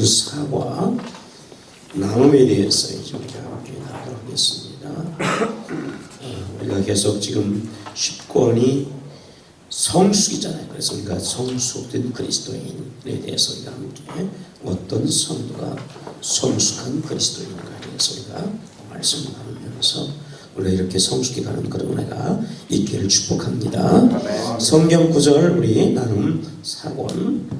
감사와 나눔에 대해서 이제 우리가 함께 나누도록 하겠습니다. 우리가 계속 지금 10권이 성숙이잖아요. 그래서 우리가 성숙된 그리스도인에 대해서 우리가 함께 어떤 성도가 성숙한 그리스도인인가에 대해서 우리가 말씀을 나누면서 우리가 이렇게 성숙해가는 그런 은혜가 있기를 축복합니다. 성경 구절 우리 나눔 4권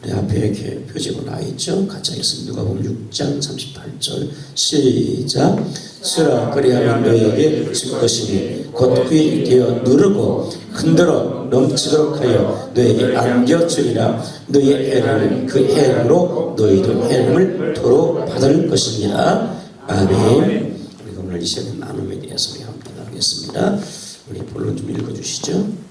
우리 앞에 이렇게 표지가 나와 있죠. 같이 하겠습니다. 누가복음 6장 38절 시작. 쓰라 그리하면 너희에게 줄 것이니 곧 그에 되어 누르고 흔들어 넘치도록 하여 너희에게 안겨주리라. 너희의 해를 그 해로 너희도 해를 도로 받을 것입니다. 아멘. 우리가 오늘 이 시간에 나눔에 대해서 우리 함께 나누겠습니다. 우리 본론 좀 읽어주시죠.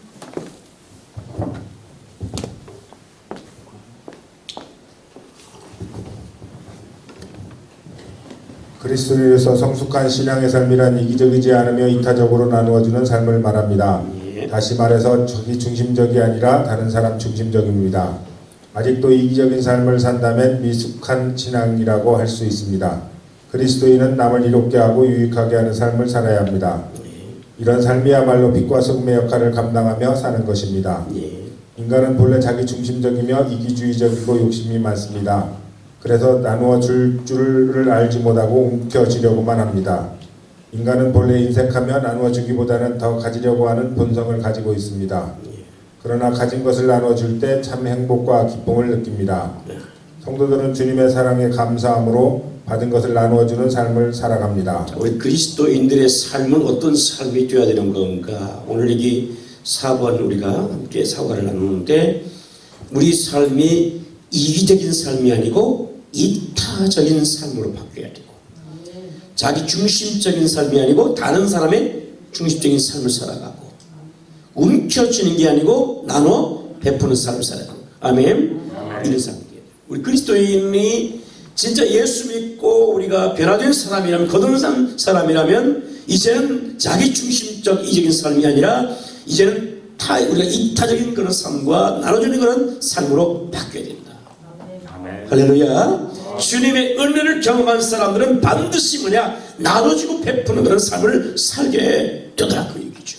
그리스도인으로서 성숙한 신앙의 삶이란 이기적이지 않으며 이타적으로 나누어주는 삶을 말합니다. 다시 말해서 자기 중심적이 아니라 다른 사람 중심적입니다. 아직도 이기적인 삶을 산다면 미숙한 신앙이라고 할 수 있습니다. 그리스도인은 남을 이롭게 하고 유익하게 하는 삶을 살아야 합니다. 이런 삶이야말로 빛과 소금의 역할을 감당하며 사는 것입니다. 인간은 본래 자기 중심적이며 이기주의적이고 욕심이 많습니다. 그래서 나누어 줄 줄을 알지 못하고 움켜쥐려고만 합니다. 인간은 본래 인색하며 나누어 주기보다는 더 가지려고 하는 본성을 가지고 있습니다. 그러나 가진 것을 나누어 줄 때 참 행복과 기쁨을 느낍니다. 성도들은 주님의 사랑에 감사함으로 받은 것을 나누어 주는 삶을 살아갑니다. 우리 그리스도인들의 삶은 어떤 삶이 되어야 되는 건가? 오늘 여기 4번 우리가 함께 사과를 나누는데 우리 삶이 이기적인 삶이 아니고 이타적인 삶으로 바뀌어야 되고 자기 중심적인 삶이 아니고 다른 사람의 중심적인 삶을 살아가고 움켜쥐는 게 아니고 나눠 베푸는 삶을 살아가고 아멘. 이런 삶이에요. 우리 그리스도인이 진짜 예수 믿고 우리가 변화된 사람이라면 거듭난 사람이라면 이제는 자기 중심적 이적인 삶이 아니라 이제는 우리가 이타적인 그런 삶과 나눠주는 그런 삶으로 바뀌어야 됩니다. 할렐루야. 주님의 은혜를 경험한 사람들은 반드시 뭐냐 나눠주고 베푸는 그런 삶을 살게 되더라 그 얘기죠.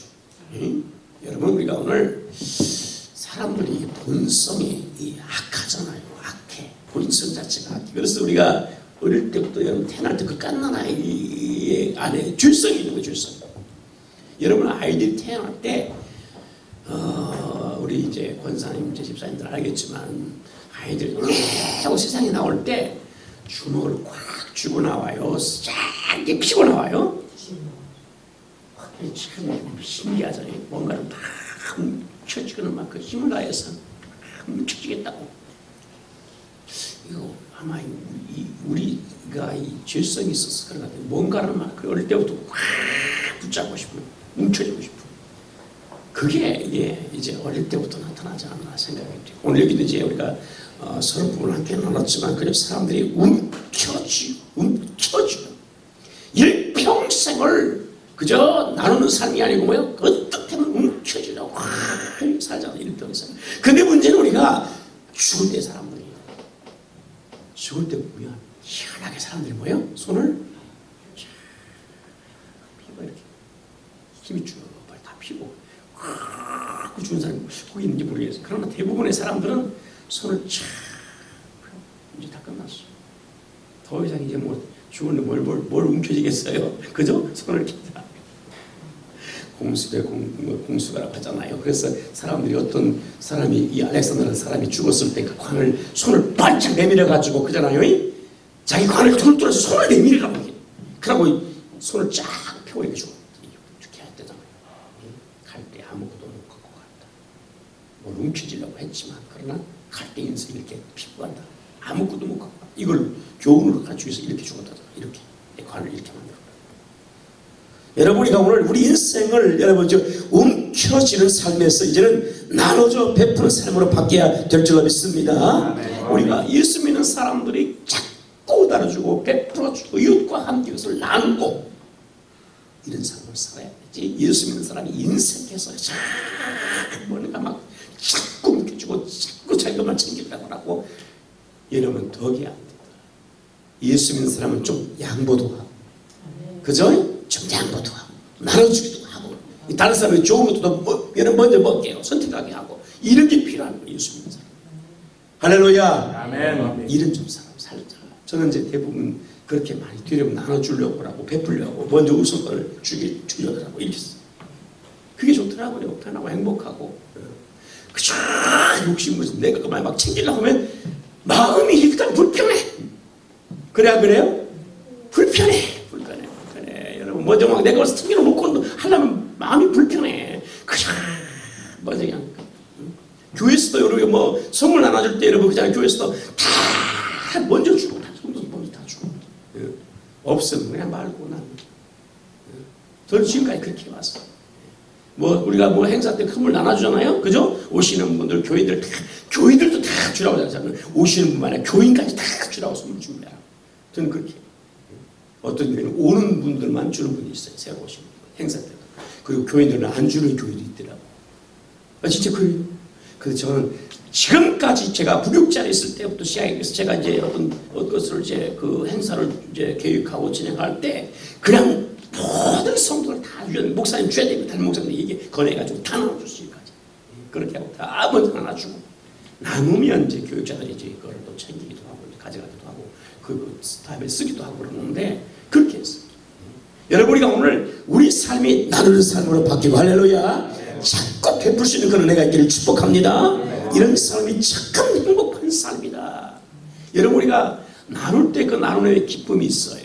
여러분 우리가 오늘 사람들이 본성이 악하잖아요. 악해. 본성 자체가 악해. 그래서 우리가 어릴 때부터 여러분 태어날 때 그 갓난 아이 안에 줄성이 있는 거예요. 줄성. 여러분 아이들이 태어날 때 우리 이제 권사님, 이제 집사님들 알겠지만 아이들이 하고 세상에 나올 때 주먹을 꽉 쥐고 나와요. 쫙 피고 나와요. 참 신기하잖아요. 뭔가를 막 뭉쳐지고는 막 그 힘을 다해서 뭉쳐지겠다고. 이거 아마 우리가 이 죄성이 있어서 그런 것 같아요. 뭔가를 막 어릴 때부터 꽉 붙잡고 싶고 뭉쳐지고 싶고. 그게 이제 어릴 때부터 나타나지 않나 생각이 돼요. 오늘 여기도 이제 우리가 서로 부분을 함께 나눴지만 그냥 사람들이 움켜쥐고 일평생을 그저 나누는 삶이 아니고 뭐요? 어떻게 하면 움켜쥐려고 살잖아 일평생. 근데 문제는 우리가 죽을 때 사람들이 죽을 때 보면 희한하게 사람들이 뭐요? 손을 피고 이렇게 힘이 쭉 다 피고 그 죽은 사람이 거기 있는지 모르겠어요. 그러나 대부분의 사람들은 손을 쫙 이제 다 끝났어. 더 이상 이제 뭐 죽었는데 뭘 움켜쥐겠어요? 그죠? 손을 이렇게 다. 공수가라고 하잖아요. 그래서 사람들이 어떤 사람이 이 알렉산더라는 사람이 죽었을 때 그 관을 손을 반짝 내밀어 가지고 그잖아요. 자기 관을 뚫어서 손을 내밀으라고 해. 그러고 손을 쫙 펴고 이렇게 죽게 했대잖아요. 갈 때 아무것도 못 갖고 갔다. 뭘 움켜쥐려고 했지만 그러나 갈 때 인생 이렇게 피고 간다. 아무것도 못 갖고 갔다. 이걸 교훈으로 가지고 해서 이렇게 죽었다. 이렇게 관을 이렇게 만들어. 여러분 우리가 오늘 우리 인생을 여러분 움켜쥐는 삶에서 이제는 나눠줘 베푸는 삶으로 바뀌어야 될 줄로 믿습니다. 우리가 예수 믿는 사람들이 자꾸 나눠주고 베풀어주고 이웃과 함께 것을 나누고 이런 삶을 살아야 되지. 예수 믿는 사람이 인생에서 뭔가 막 자꾸 움켜쥐고 자꾸 자기만 챙기려고 하고 여러분 덕이 안 된다. 예수 믿는 사람은 좀 양보도 하고, 그죠? 좀 양보도 하고, 나눠주기도 하고, 다른 사람이 좋은 것도 뭐, 여러분 먼저 먹게요. 선택하게 하고, 이런 게 필요한 거예요. 예수 믿는 사람. 할렐루야. 아멘. 이런 좀 사람 살자. 저는 이제 대부분 그렇게 많이 드리면 나눠주려고 하고, 베풀려고, 먼저 우선권을 주려고 하고, 이렇게 했어요. 그게 좋더라고요. 편하고 행복하고. 그저 욕심을 내가 그만 막 챙기려고 하면 마음이 일단 불편해. 그래요? 불편해. 여러분 먼저 막 내가 와서 챙겨놓고 하려면 마음이 불편해. 그냥 먼저 그냥 교회에서도 여러분 뭐 선물 나눠줄 때 여러분 그냥 교회에서도 다 먼저 주고 다 먼저 다 주고 없으면 그냥 말고 난. 저는 지금까지 그렇게 해왔어. 뭐 우리가 뭐 행사 때 선물 나눠주잖아요, 그죠? 오시는 분들 교인들도 다 주라고 하잖아요. 오시는 분만 아니라 교인까지 다 주라고 선물 줍니다. 저는 그렇게. 어떤 교회는 오는 분들만 주는 분이 있어요. 새로 오시는 분 행사 때. 그리고 교인들은 안 주는 교회도 있더라고. 진짜 그래요. 그래서 저는 지금까지 제가 부교육자에 있을 때부터 시작해서 제가 이제 어떤 것을 이제 그 행사를 이제 계획하고 진행할 때 그냥 모든 성도를 다 줘야 돼. 목사님 줘야 됩니다. 다른 목사님 얘기 권해가지고 다 나눠주시기까지. 그렇게 하고 다 먼저 나눠주고 남으면 이제 교육자들이 이제 그걸 또 챙기기도 하고 가져가기도 하고 그 다음에 쓰기도 하고 그러는데 그렇게 했어요. 여러분 우리가 오늘 우리 삶이 나누는 삶으로 바뀌고 할렐루야. 자꾸 베풀 수 있는 그런 은혜가 있기를 축복합니다. 이런 삶이 참 행복한 삶이다. 여러분 우리가 나눌 때 그 나눔의 기쁨이 있어요.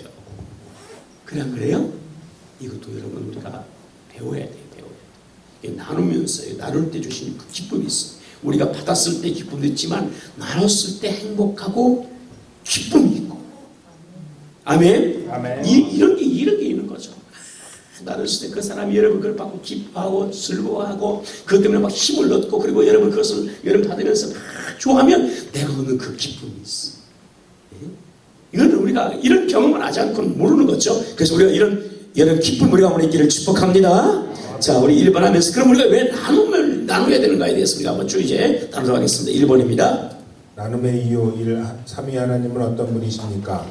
그냥 그래요? 이것도 여러분 우리가 배워야 돼요. 나누면서 나눌 때 주시는 그 기쁨이 있어요. 우리가 받았을 때 기쁨도 있지만 나눴을 때 행복하고 기쁨이 있고. 아멘. 이런 게 있는 거죠. 나눴을 때 그 사람이 여러분 그걸 받고 기뻐하고 즐거워하고 그것 때문에 막 힘을 얻고 그리고 여러분 그것을 여러분 받으면서 막 좋아하면 내가 얻는 그 기쁨이 있어. 이거는 우리가 이런 경험을 하지 않고는 모르는 거죠. 그래서 우리가 이런 기쁨 우리가 오늘 있기를 축복합니다. 자, 우리 1번 하면서 그럼 우리가 왜 나눠야 되는가에 대해서 우리가 한번 쭉 이제 나누도록 하겠습니다. 1번입니다. 나눔의 이유 1. 삼위 하나님은 어떤 분이십니까?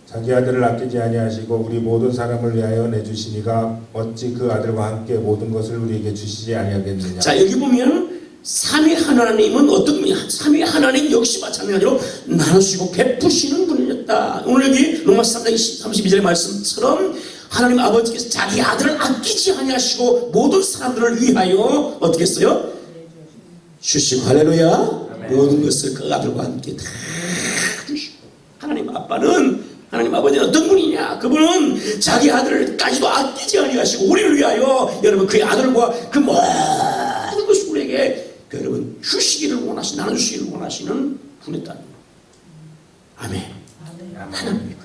자기 아들을 아끼지 아니하시고 우리 모든 사람을 위하여 내주시니가 어찌 그 아들과 함께 모든 것을 우리에게 주시지 아니하겠느냐. 자, 여기 보면 삼위 하나님은 어떤 분이야? 삼위 하나님 역시 마찬가지로 나누시고 베푸시는 분이었다. 오늘 여기 로마서 3장 32절의 말씀처럼 하나님 아버지께서 자기 아들을 아끼지 아니하시고 모든 사람들을 위하여 어떻게 했어요? 주시고 할렐루야. 모든 것을 그 아들과 함께 다 주시고. 하나님 아빠는 하나님 아버지는 어떤 분이냐? 그분은 자기 아들까지도 아끼지 아니하시고 우리를 위하여 여러분 그의 아들과 그 모든 것을 우리에게 여러분 주시기를 원하시는 나눠주시기를 원하시는 분이었다는 거예요. 아멘. 하나님이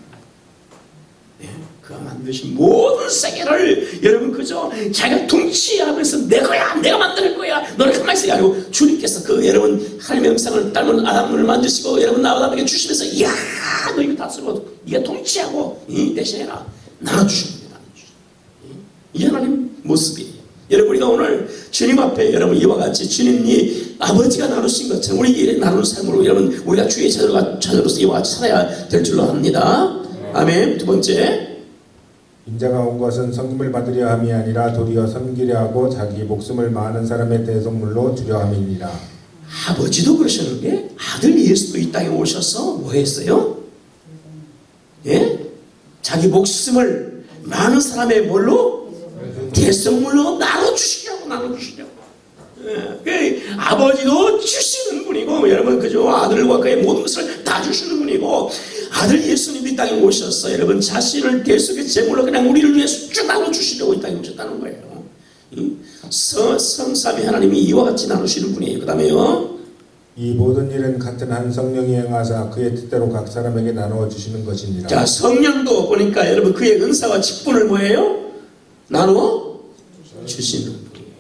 그가 만드신 모든 세계를 여러분 그저 자기가 통치하면서 내 거야 내가 만들 거야 너는 가만히 있어 아니고 주님께서 그 여러분 하나님의 형상을 닮은 아담을 만드시고 여러분 나아담에게 주시면서 이야 너 이거 다 쓰고 네가 통치하고 대신해라 나눠주십니다. 이 하나님 모습이에요. 여러분 우리가 오늘 주님 앞에 여러분 이와 같이 주님이 아버지가 나누신 것처럼 우리 나누는 삶으로 여러분 우리가 주의 자녀로서 이와 같이 살아야 될 줄로 합니다. 아멘. 두 번째 인자가 온 것은 섬김을 받으려 함이 아니라 도리어 섬기려 하고 자기 목숨을 많은 사람의 대속물로 주려 함이니라. 아버지도 그러셨는데 아들 예수도 이 땅에 오셔서 뭐 했어요? 예? 자기 목숨을 많은 사람의 뭘로? 대속물로 나눠주시려고. 예. 아버지도 주시는 분이고 여러분 그죠? 아들과 그의 모든 것을 다 주시는 분이고 아들 예수님이 이 땅에 오셔서 여러분 자신을 대속의 제물로 그냥 우리를 위해서 쭉 나눠주시려고 이 땅에 오셨다는 거예요. 성삼위 하나님이 이와 같이 나누시는 분이에요. 그 다음에요. 이 모든 일은 같은 한 성령이 행하사 그의 뜻대로 각 사람에게 나누어 주시는 것이니라. 자, 성령도 보니까 여러분 그의 은사와 직분을 뭐예요? 나누어 주시는 분이에요.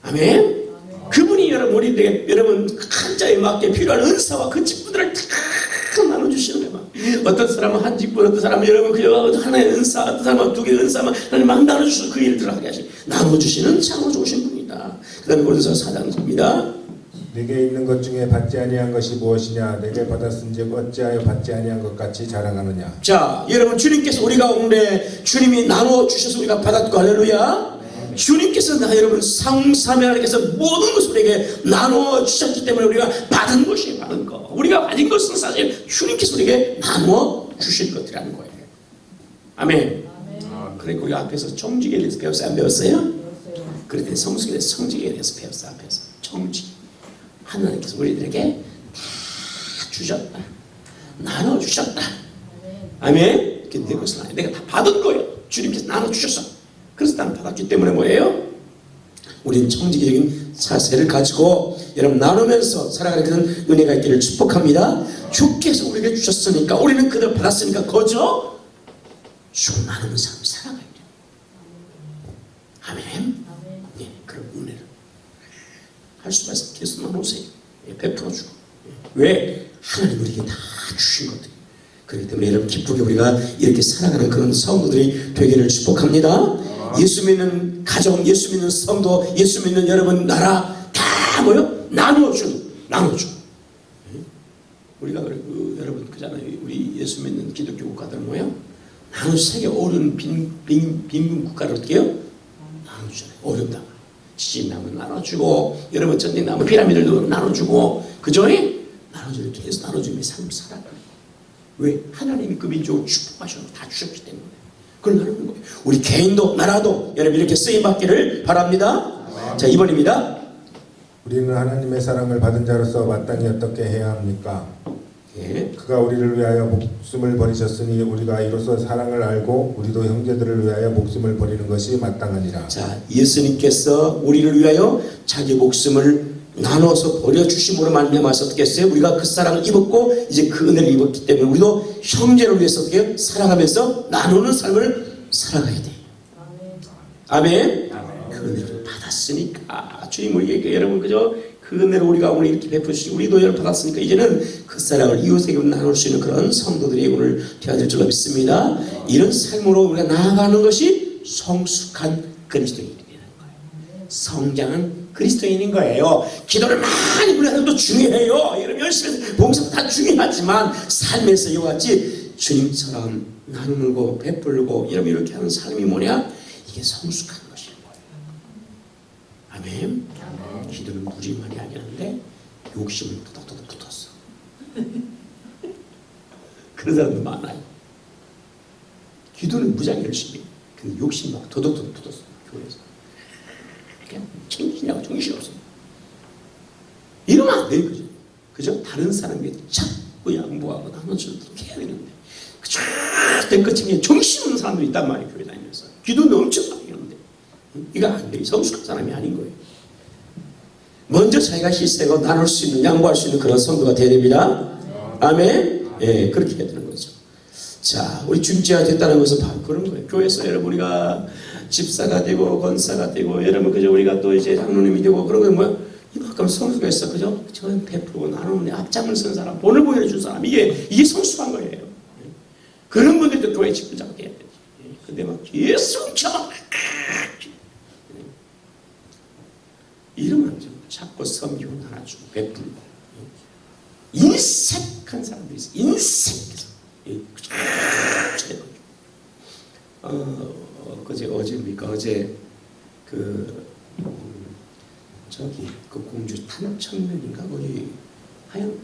아멘. 그분이 여러분 우리에게 여러분 한자에 맞게 필요한 은사와 그 직분들을 다 나눠주시는 거예요. 어떤 사람은 한 직분, 어떤 사람은 여러분 그 하나의 은사, 어떤 사람은 두 개의 은사만 하나님 막 나눠주시는 그 일들을 하게 하시 나눠주시는 참 좋으신 분이다. 그 다음에 고린도서 4장입니다. 내게 있는 것 중에 받지 아니한 것이 무엇이냐? 내게 받았은즉 어찌하여 받지 아니한 것 같이 자랑하느냐? 자, 여러분 주님께서 우리 가운데 주님이 나눠 주셔서 우리가 받았고 할렐루야. 주님께서 여러분 성삼위 하나님께서 모든 것을 우리에게 나눠 주셨기 때문에 우리가 받은 것이 받은 거. 우리가 가진 것은 사실 주님께서 우리에게 나눠 주실 것이라는 거예요. 아멘. 그러니까 우리 앞에서 청지기에 대해서 배웠어요? 안 배웠어요? 그랬더니 성숙에 대해서 청지기에 대해서 배웠어요. 앞에서 청지기. 하나님께서 우리들에게 다 주셨다. 나눠 주셨다. 아멘. 내 것은 아니야. 내가 다 받은 거예요. 주님께서 나눠 주셨어. 그래서 나는 받았기 때문에 뭐예요? 우리는 청지기적인 사세를 가지고 여러분 나누면서 살아가는 그런 은혜가 있기를 축복합니다. 주께서 우리에게 주셨으니까 우리는 그를 받았으니까 거저 주 나누는 삶을 살아가야 돼요. 아멘. 예, 그런 은혜를 할 수가 있어요. 계속 나누세요. 예, 베풀어주고. 왜? 하나님 우리에게 다 주신 것들. 그렇기 때문에 여러분 기쁘게 우리가 이렇게 살아가는 그런 성도들이 되기를 축복합니다. 예수 믿는 가정, 예수 믿는 성도, 예수 믿는 여러분 나라 다 뭐요? 나눠주는. 우리가 여러분 그잖아요. 우리 예수 믿는 기독교 국가들은 뭐예요? 나눠 세계 어려운 빈민 국가를 어떻게 해요? 나눠주잖아요. 어렵다. 지진 나면 나눠주고, 여러분 전쟁 나면 피라미드도 나눠주고, 그죠? 나눠주고 계속 나눠주면 삶을 살아가요. 왜? 하나님이 그 민족을 축복하셔서 다 주셨기 때문에 그걸 나누는 거예요. 우리 개인도 나라도 여러분 이렇게 쓰임받기를 바랍니다. 자, 2번입니다. 우리는 하나님의 사랑을 받은 자로서 마땅히 어떻게 해야 합니까? 예. 그가 우리를 위하여 목숨을 버리셨으니 우리가 이로써 사랑을 알고 우리도 형제들을 위하여 목숨을 버리는 것이 마땅하니라. 자, 예수님께서 우리를 위하여 자기 목숨을 나눠서 버려주심으로 말미암아서 어떻게 했어요? 우리가 그 사랑을 입었고 이제 그 은혜를 입었기 때문에 우리도 형제를 위해서 어떻게 살아가면서 나누는 삶을 살아가야 돼요. 아멘. 그 은혜를 받았으니까 주님 우리에게 여러분 그죠? 그 은혜를 우리가 오늘 이렇게 베푸시고 우리도 여러분 받았으니까 이제는 그 사랑을 이웃에게 나눌 수 있는 그런 성도들이 오늘 되어질 줄로 믿습니다. 이런 삶으로 우리가 나아가는 것이 성숙한 그리스도인이 되는 거예요. 성장한 그리스도인인 거예요. 기도를 많이 하는 것도 중요해요. 여러분 열심히 해서 봉사도 다 중요하지만 삶에서 이와 같이 주님처럼 나누고 베풀고 여러분 이렇게 하는 삶이 뭐냐? 이게 성숙한 것인 거예요. 아멘. 기도는 무지 많이 하긴 하는데 욕심은 도덕도덕 붙었어. 그런 사람도 많아요. 기도는 무지하게 열심히 해. 근데 욕심이 막 도덕도덕 붙었어. 교회에서. 그냥 챙기냐고 정신이 없어. 이러면 안 돼요. 그죠? 그죠? 다른 사람에게 자꾸 양보하고 나눠주는 그렇게 해야 되는데 그된 것 챙기면 정신없는 사람도 있단 말이에요. 교회 다니면서. 기도는 엄청 많이 하는데 이거 안 돼요. 성숙한 사람이 아닌 거예요. 먼저 자기가 희생하고 나눌 수 있는 양보할 수 있는 그런 성도가 되어야 됩니다. 아멘. 예, 그렇게 해야 되는 거죠. 자, 우리 중지가 됐다는 것은 바로 그런 거예요. 교회에서 여러분 우리가 집사가 되고 권사가 되고 여러분 그죠? 우리가 또 이제 장로님이 되고 그런 건 뭐야? 이만큼 성수가 있어, 그죠? 저는 베풀고 나누는 앞장을 선 사람, 본을 보여준 사람 이게 성숙한 거예요. 그런 분들도 교회 직분자가 돼야 되지. 근데 막 계속 쳐 이러면 안 돼요. 자꾸 섬기고 나눠주고 베풀고 인색한 사람들이 있어요. 인색해서 어제입니까? 어제 저기 그 공주 탄천면인가 거기 하얀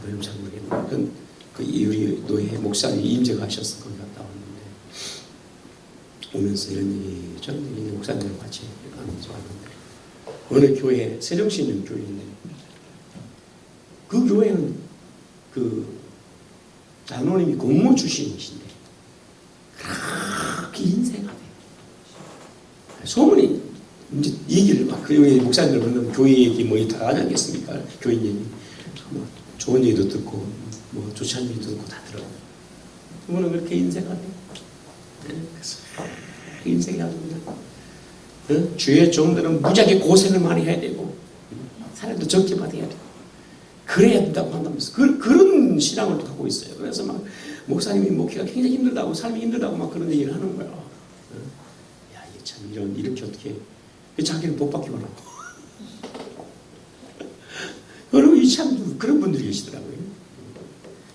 이름 잘 모르겠는데 그 우리 노예 목사님 임재가셨어. 거기 갔다 왔는데 오면서 이런 얘기 저는 이 목사님과 같이 하면서 왔는데 어느 교회 세종시 있는 교회인데 그 교회는 그 장로님이 공무 출신이신데 그렇게 인생하대. 소문이 이제 얘기를 막 그 목사님들 보면 교회 얘기 뭐 다 하지 않겠습니까? 교인 얘기 뭐 좋은 얘기도 듣고 뭐 좋지 않은 얘기도 듣고 다 들어요. 그분은 그렇게 인생하대. 그래서 인생하고 주의 종들은 무지하게 고생을 많이 해야 되고 사람도 적게 받아야 되고 그래야 된다고 한다면서 그런 신앙을 갖고 있어요. 그래서 막 목사님이 목회가 굉장히 힘들다고 삶이 힘들다고 막 그런 얘기를 하는 거야. 야, 이게 참 이렇게 어떻게 자기는 복 받기만 하고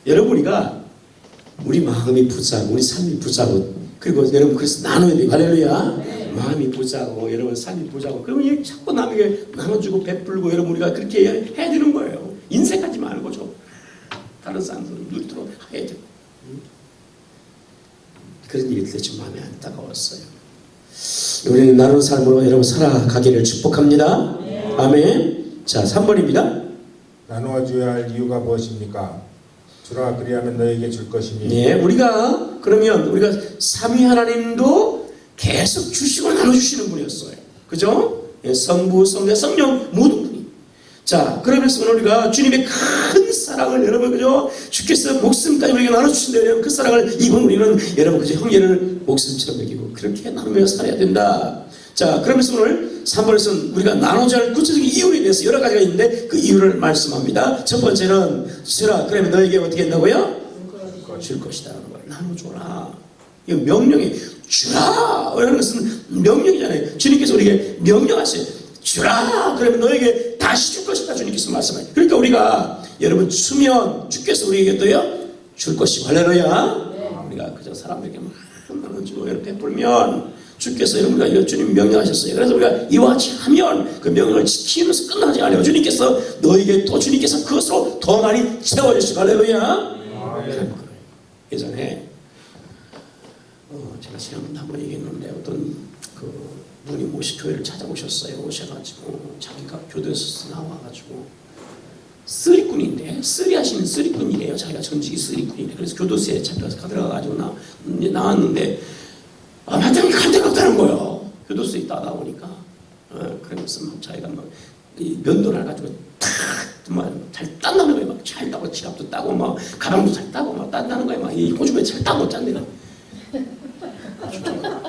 여러분 우리 마음이 부자고 우리 삶이 부자고 그리고 여러분 그래서 나눠야 돼요. 할렐루야. 마음이 부자고 여러분 삶이 부자고 그러면 자꾸 남에게 나눠주고 베풀고 여러분 우리가 그렇게 해야 되는 거예요. 인색하지 말고 좀 다른 사람들은 눈으로 해야 돼요. 그런 얘기 들을 때 좀 마음이 안타까웠어요. 우리는 나누는 삶으로 여러분 살아가기를 축복합니다. 아멘. 자 3번입니다. 나누어 줘야 할 이유가 무엇입니까? 주라 그리하면 너에게 줄 것이니. 네, 그러면 우리가 삼위 하나님도 계속 주시고 나눠주시는 분이었어요. 그죠? 예, 성부, 성자, 성령 모든 분이. 자, 그러면서 오늘 우리가 주님의 큰 사랑을 여러분 그죠? 주께서 목숨까지 우리에게 나눠주신다. 여러분 그 사랑을 입은 우리는 여러분 그죠? 형제를 목숨처럼 여기고 그렇게 나누며 살아야 된다. 자, 그러면서 오늘 3번에서는 우리가 나누자 할 구체적인 이유에 대해서 여러 가지가 있는데 그 이유를 말씀합니다. 첫 번째는 주라 그러면 너에게 어떻게 한다고요? 줄 것이다. 나눠줘라. 이거 명령이 주라. 이런 것은 명령이잖아요. 주님께서 우리에게 명령하세요. 주라. 그러면 너에게 다시 줄 것이다. 주님께서 말씀하세요. 그러니까 우리가 여러분 주면 주께서 우리에게 또요 줄 것이고 할렐루야. 우리가 그저 사람들에게 막 나눠주고 이렇게 베풀면 주께서 여러분과 주님 명령하셨어요. 그래서 우리가 이와 같이 하면 그 명령을 지키면서 끝나지 않아요. 주님께서 너에게 또 주님께서 그것으로 더 많이 채워주시고 할렐루야. 예전에 제가 지난번에 한번 얘기했는데 어떤 그 분이 모시교회를 찾아오셨어요. 오셔가지고 자기가 교도소에서 나와가지고 쓰리꾼인데 쓰리하시는 쓰리꾼이래요. 자기가 전직이 쓰리꾼이래. 그래서 교도소에 잡혀서 들어가가지고 나왔는데 마땅히 갈 데가 없다는 거예요. 교도소에 있다 나오니까. 그러면서 막 자기가 막 면도를 해가지고 잘 딴다는 거예요. 막 잘 따고 지갑도 따고 막 가방도 잘 따고 막 딴다는 거예요. 막 이 호주에 잘 따고 짠데가.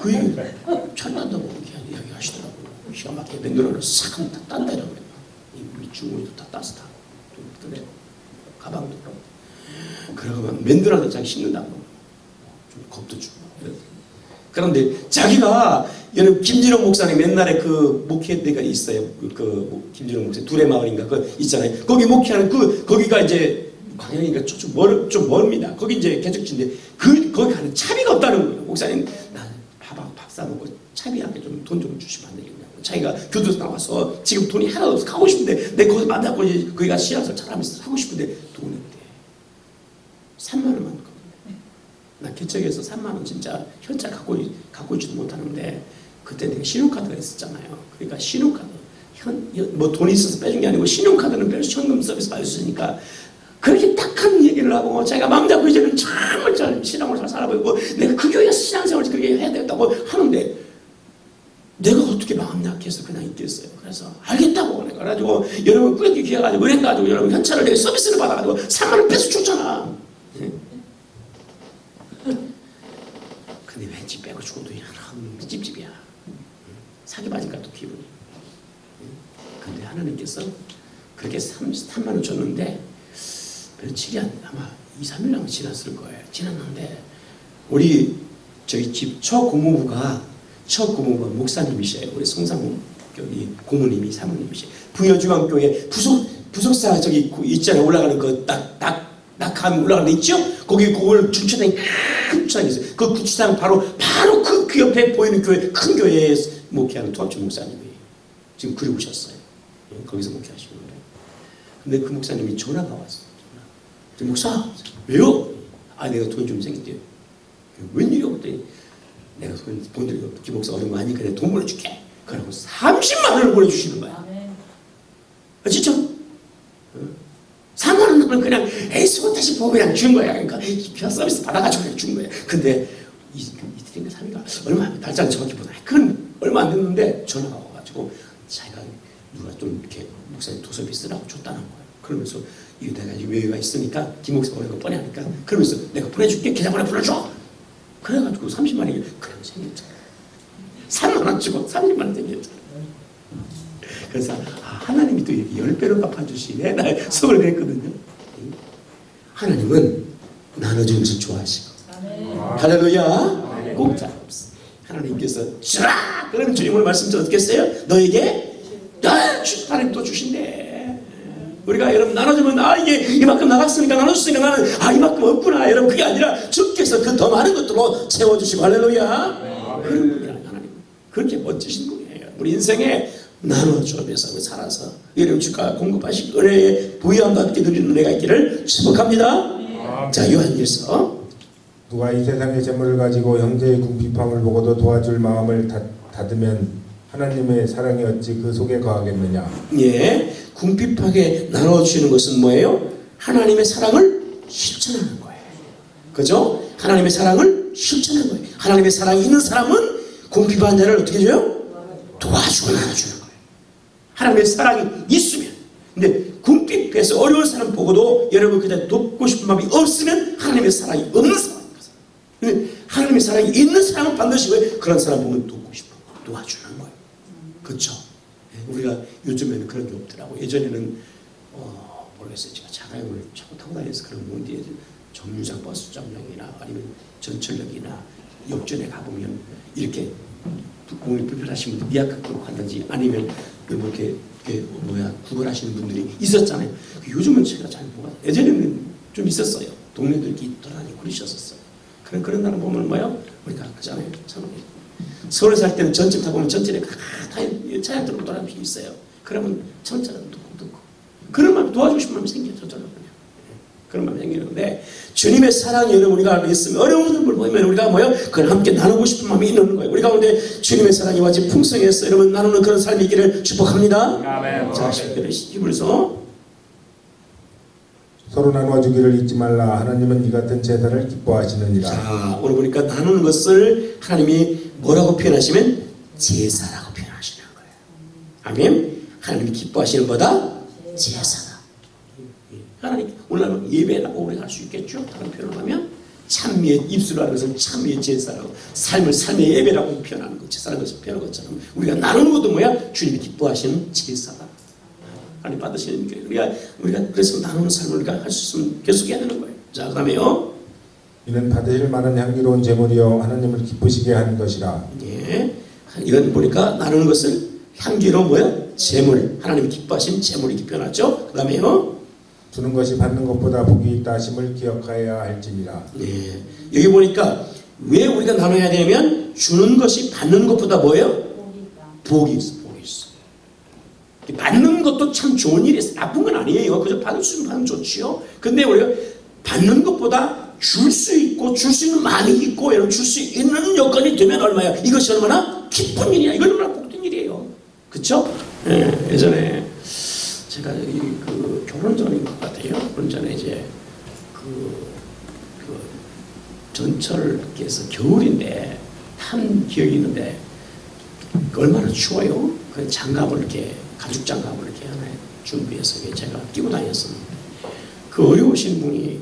그 얘기 잘 딴다고 이렇게 이야기하시더라고요. 기가 막히게 면도를 싹 하면 다 딴다 이러고 이 주머니도 다 따서 다 그래 가방도 그러고 막 면도라도 자기 씹는다고 좀 겁도 주고. 그런데 자기가 여러분 김진홍 목사님 옛날에 그 목회 때가 있어요. 그 김진홍 목사 두레마을인가 그 있잖아요. 거기 목회하는 거기가 이제 광양이니까 좀 멀습니다. 거기 이제 개척지인데 거기 가는 차비가 없다는 거예요. 목사님 나 밥 사먹고 차비한테 좀 돈 좀 주시면 안 되겠냐고. 자기가 교도소 나와서 지금 돈이 하나도 없어 가고 싶은데 내 거기서 만나고 거기가 신앙생활 잘하면서 하고 싶은데 돈이 없대. 3만 원만 거든요. 나 개척에서 3만 원 진짜 현찰 갖고 있지도 못하는데 그때 내가 신용카드가 있었잖아요. 그러니까 신용카드 뭐 돈이 있어서 빼준 게 아니고 신용카드는 뺄 수 현금 서비스 받을 수 있으니까 그렇게 딱한 얘기를 하고 자기가 마음 잡고 이제는 정말 잘 신앙을 잘 살아보고 내가 그 교회에서 신앙생활을 그렇게 해야 되겠다고 하는데 내가 어떻게 마음 약해서 그냥 있겠어요. 그래서 알겠다고 내가 그래가지고 여러분 꾸역이 기해가지고 은행 가지고 여러분 현찰을 내가 서비스를 받아가지고 3만 원 빼서 줬잖아. 근데 왠지 빼고 죽어도 하나 찝찝이야. 사기 맞을까 또 기분이. 근데 하나님께서 그렇게 3만 원 줬는데 며칠이 아마 2, 3일 남아 지났을 거예요. 지났는데 우리 저희 집 처고모부가 목사님이셔요. 우리 성상무 여기 고모님이 사모님이셔요. 부여중앙교회 부속사 저기 있잖아요. 올라가는 그 낙하면 올라가는 데 있죠? 거기 그걸 주차장이 큰 주차장이 있어요. 그 주차장 바로 그 옆에 보이는 교회 큰 교회에 목회하는 토합주 목사님이 지금 그리 오셨어요. 거기서 목회하시는데 근데 그 목사님이 전화가 왔어요. 목사 왜요? 내가 돈 좀 생겼대요. 웬일이야? 그랬더니 내가 돈 보내드리고 김 목사 어려운 거 아니니까 내가 돈 보내줄게. 그러고 30만 원을 보내주시는 거야. 진짜? 3만 원은 그냥 수고 다시 보고 그냥 준 거야. 그러니까 귀한 서비스 받아가지고 그냥 준 거야. 근데 이틀인가 3일인가 얼마 날짜는 정확히 보다. 그건 얼마 안 됐는데 전화가 와가지고 자기가 누가 좀 이렇게 목사님 도서비 쓰라고 줬다는 거야. 그러면서 이거 내가 여유가 있으니까 김 목사가 오는 거 뻔히 하니까 그러면서 내가 보내줄게. 계좌번호 불러줘. 그래가지고 30만 원이 그냥 생겼잖아. 3만 원 주고 30만 원 생겼잖아. 그래서 하나님이 또 이렇게 10배로 갚아주시네. 나 속을 그랬거든요. 하나님은 나눠주는 것을 좋아하시고 할렐루야. 공짜가 없어. 하나님께서 주라. 그러면 주님 오늘 말씀 좀 어떻게 했어요? 너에게 하나님 또 주신대. 우리가 여러분 나눠주면 이게 이만큼 나갔으니까 나눠줬으니까 나는 이만큼 없구나. 여러분 그게 아니라 주께서 그 더 많은 것들로 채워주시고 할렐루야. 그런 분이라 하나님 그렇게 멋지신 분이에요. 우리 인생에 나눠주면서 살아서 여러분 주가 공급하신 은혜의 부유함과 함께 누리는 은혜가 있기를 축복합니다. 자, 요한일서 누가 이 세상의 재물을 가지고 형제의 궁핍함을 보고도 도와줄 마음을 닫으면 하나님의 사랑이 어찌 그 속에 거하겠느냐. 예, 궁핍하게 나눠주시는 것은 뭐예요? 하나님의 사랑을 실천하는 거예요. 그죠? 하나님의 사랑을 실천하는 거예요. 하나님의 사랑이 있는 사람은 궁핍한 자를 어떻게 해줘요? 도와주고 나눠주는 거예요. 하나님의 사랑이 있으면. 근데 궁핍해서 어려운 사람 보고도 여러분 그냥 돕고 싶은 마음이 없으면 하나님의 사랑이 없는 사람인 거죠. 근데 하나님의 사랑이 있는 사람은 반드시 왜 그런 사람 보면 돕고 싶어 도와주는 거예요. 그렇죠? 우리가 요즘에는 그런 게 없더라고. 예전에는 모르겠어요. 제가 자가용을 자꾸 타고 다녀서 그런 건데 정류장 버스 정류장이나 아니면 전철역이나 역전에 가보면 이렇게 몸이 불편하신 분들 미약학교로 간다든지 아니면 이렇게 구걸하시는 분들이 있었잖아요. 요즘은 제가 잘 못 봤어요. 예전에는 좀 있었어요. 동네들끼리 돌아다니고 그러셨었어요. 그런 날을 보면 뭐예요? 우리가 그잖아요. 참 서울에 살 때는 전철 타보면 전철에 다 차량 들고 돌아다니는 게 있어요. 그러면 전철은 듣고 그런 마음이 도와주고 싶은 마음이 생겨요. 저절로 그냥 그런 마음이 생기는데 주님의 사랑이 여러분 우리가 알고 있으면 어려운 분을 보면 우리가 뭐예요? 그걸 함께 나누고 싶은 마음이 있는 거예요. 우리 가운데 주님의 사랑이 와지 풍성해서 여러분 나누는 그런 삶이 있기를 축복합니다. 아멘. 자, 히브리서 서로 나눠주기를 잊지 말라. 하나님은 이 같은 제사를 기뻐하시느니라. 자, 오늘 보니까 나누는 것을 하나님이 뭐라고 표현하시면 제사라고 표현하시는 거예요. 아멘. 하나님이 기뻐하시는 거다 제사다. 하나님 오늘 예배라고 우리가 할 수 있겠죠. 다른 표현을 하면 찬미의 입술로 하는 것은 찬미의 제사라고 삶을 삶의 예배라고 표현하는 것, 제사라는 것을 표현하는 것처럼 우리가 나누는 것도 뭐야? 주님이 기뻐하시는 제사다. 하나님 받으시는 거예요. 우리가 그래서 나누는 삶을 우리가 할 수 있으면 계속해야 되는 거예요. 자, 그다음에요. 이는 받으실 만한 향기로운 제물이요 하나님을 기쁘시게 하는 것이라. 예, 이건 보니까 나누는 것을 향기로 뭐야? 제물, 하나님이 기뻐하시는 제물이 이렇게 표현하죠. 그다음에요. 주는 것이 받는 것보다 복이 있다 하심을 기억하여야 할지니라. 예, 여기 보니까 왜 우리가 나눠야 되냐면 주는 것이 받는 것보다 뭐예요? 복이 있어. 복이 있어. 받는 것도 참 좋은 일이에요. 나쁜 건 아니에요. 그저 받을 수 있으면 받으면 좋지요. 근데 우리가 받는 것보다 줄 수 있고 줄 수 있는 많이 있고 여러분 줄 수 있는 여건이 되면 얼마야? 이것이 얼마나 기쁜 일이야. 이건 얼마나 복된 일이에요. 그렇죠? 예, 예전에 제가 그 결혼 전인 것 같아요. 결혼 전에 이제 그 전철에서 겨울인데 탄 기억이 있는데 얼마나 추워요. 그 장갑을 이렇게 가죽 장갑을 이렇게 하나 준비해서 제가 끼고 다녔었는데 그 어려우신 분이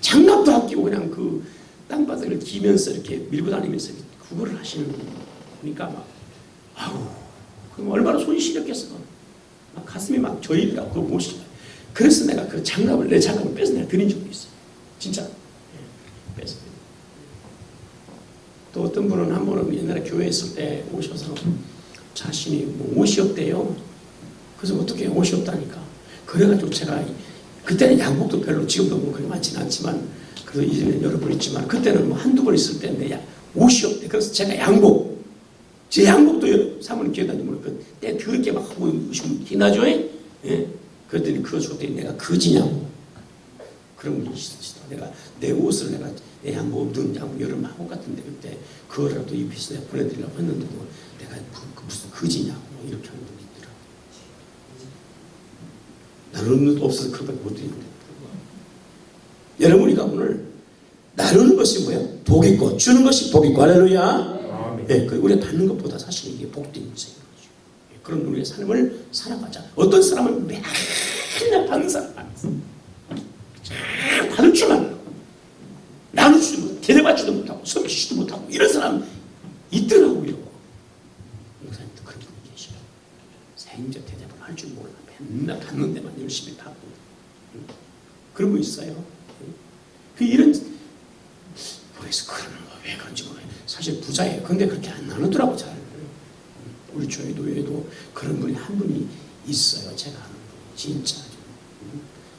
장갑도 안 끼고 그냥 그 땅바닥을 기면서 이렇게 밀고 다니면서 구걸을 하시는 거니까 막 그럼 얼마나 손이 시렸겠어. 막 가슴이 막 저리더라고. 그거 못 시려. 그래서 내가 그 장갑을 내 장갑을 빼서 내가 드린 적도 있어요. 진짜 빼서. 또 어떤 분은 한 번은 옛날에 교회에 있을 때 오셔서 자신이 뭐 옷이 없대요. 그래서 어떻게 옷이 없다니까. 그래가지고 제가 그때는 양복도 별로 지금도 뭐 그렇게 많지는 않지만 그래도 이제는 여러 번 있지만 그때는 뭐 한두 번 있을 때인데 옷이 없대. 그래서 제가 제 양복도 사모님 기억나는지 모르겠고 때 더럽게 막 하고 입으시면 티나죠? 예? 그랬더니 그거 줬더니 내가 거지냐고 그런 분이 있으시더라. 내가 내 옷을 내가 내 양복 없는 양복 여름 한복 같은데 그때 그거라도 입혀서 내가 보내드리려고 했는데도 내가 무슨 거지냐고 이렇게 하는 분이 있더라. 나누는 것도 없어서 그것밖에 못 드리는데 여러분 우리가 오늘 나누는 것이 뭐야? 복 있고 주는 것이 복 있고 할렐루야. 네, 우리가 받는 것보다 사실 이게 복된 인생인 거죠. 그런 우리의 삶을 살아가자. 어떤 사람은 맨날 받는 사람 아니었어. 받을 줄만 나누지도 못하고 대접받지도 못하고 섬기지도 못하고 이런 사람 있더라고요. 목사님도 그런 분이 계시죠. 생전 대접을 할 줄 몰라. 맨날 받는 데만 열심히 받고 그런 분 있어요. 이런 그래서 그러는 거 왜 그런지 모르겠어요. 사실 부자예요. 근데 그렇게 안 나누더라고 잘. 우리 교회도 그런 분이 한 분이 있어요. 제가 아는 분이 진짜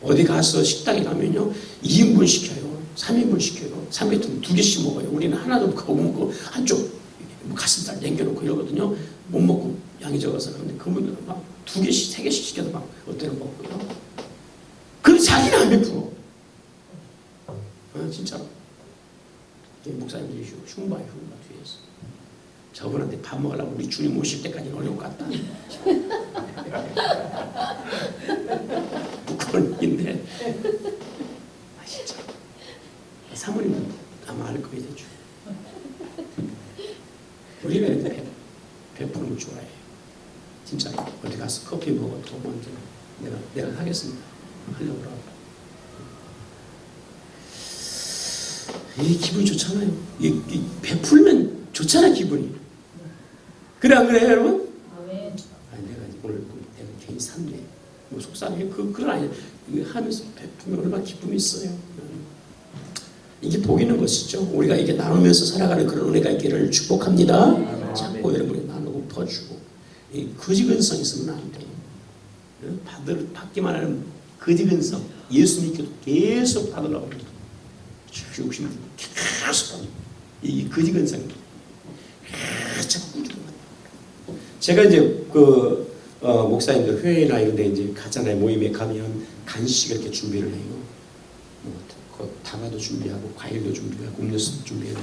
어디 가서 식당에 가면요 2인분 시켜요, 3인분 시켜요, 삼계탕 2개씩 먹어요. 우리는 하나도 그거 먹고 한쪽 가슴살 남겨놓고 이러거든요. 못 먹고 양이 적어서. 그런데 그분들은 막 2개씩 3개씩 시켜도 막 어때는 먹고요. 그런데 자기는 안 베풀어. 진짜로. 목사님들이 흉봐요, 흉봐 뒤에서. 저분한테 밥 먹으려면 우리 주님 오실 때까지는 어려울 것 같다. 그건 있는데. 진짜. 사모님은 아마 알 거예요, 대충. 우리는 베푸는 걸 좋아해요. 진짜 어디 가서 커피 먹어도 먼저 내가 하겠습니다. 하려고 그러고. 이 기분이 좋잖아요. 이 베풀면 좋잖아, 기분이. 그래 안 그래요, 여러분? 아니 내가 오늘 내가 괜히 샀네. 뭐 속상해. 그건 아니야. 이거 하면서 베풀면 얼마나 기쁨이 있어요. 이게 보이는 것이죠. 우리가 이게 나누면서 살아가는 그런 은혜가 있기를 축복합니다. 자꾸 여러분이 나누고 퍼주고 이 거지근성 있으면 안 돼요. 받기만 하는 거지근성. 예수 믿기도 계속 받으려고 합니다. 욕심 계속 받는 이 거지근성. 자꾸 꾸준히 받는. 제가 이제 목사님들 회의나 이런데 이제 가잖아요. 모임에 가면 간식 이렇게 준비를 해요. 다과도 준비하고 과일도 준비하고 음료수도 준비해서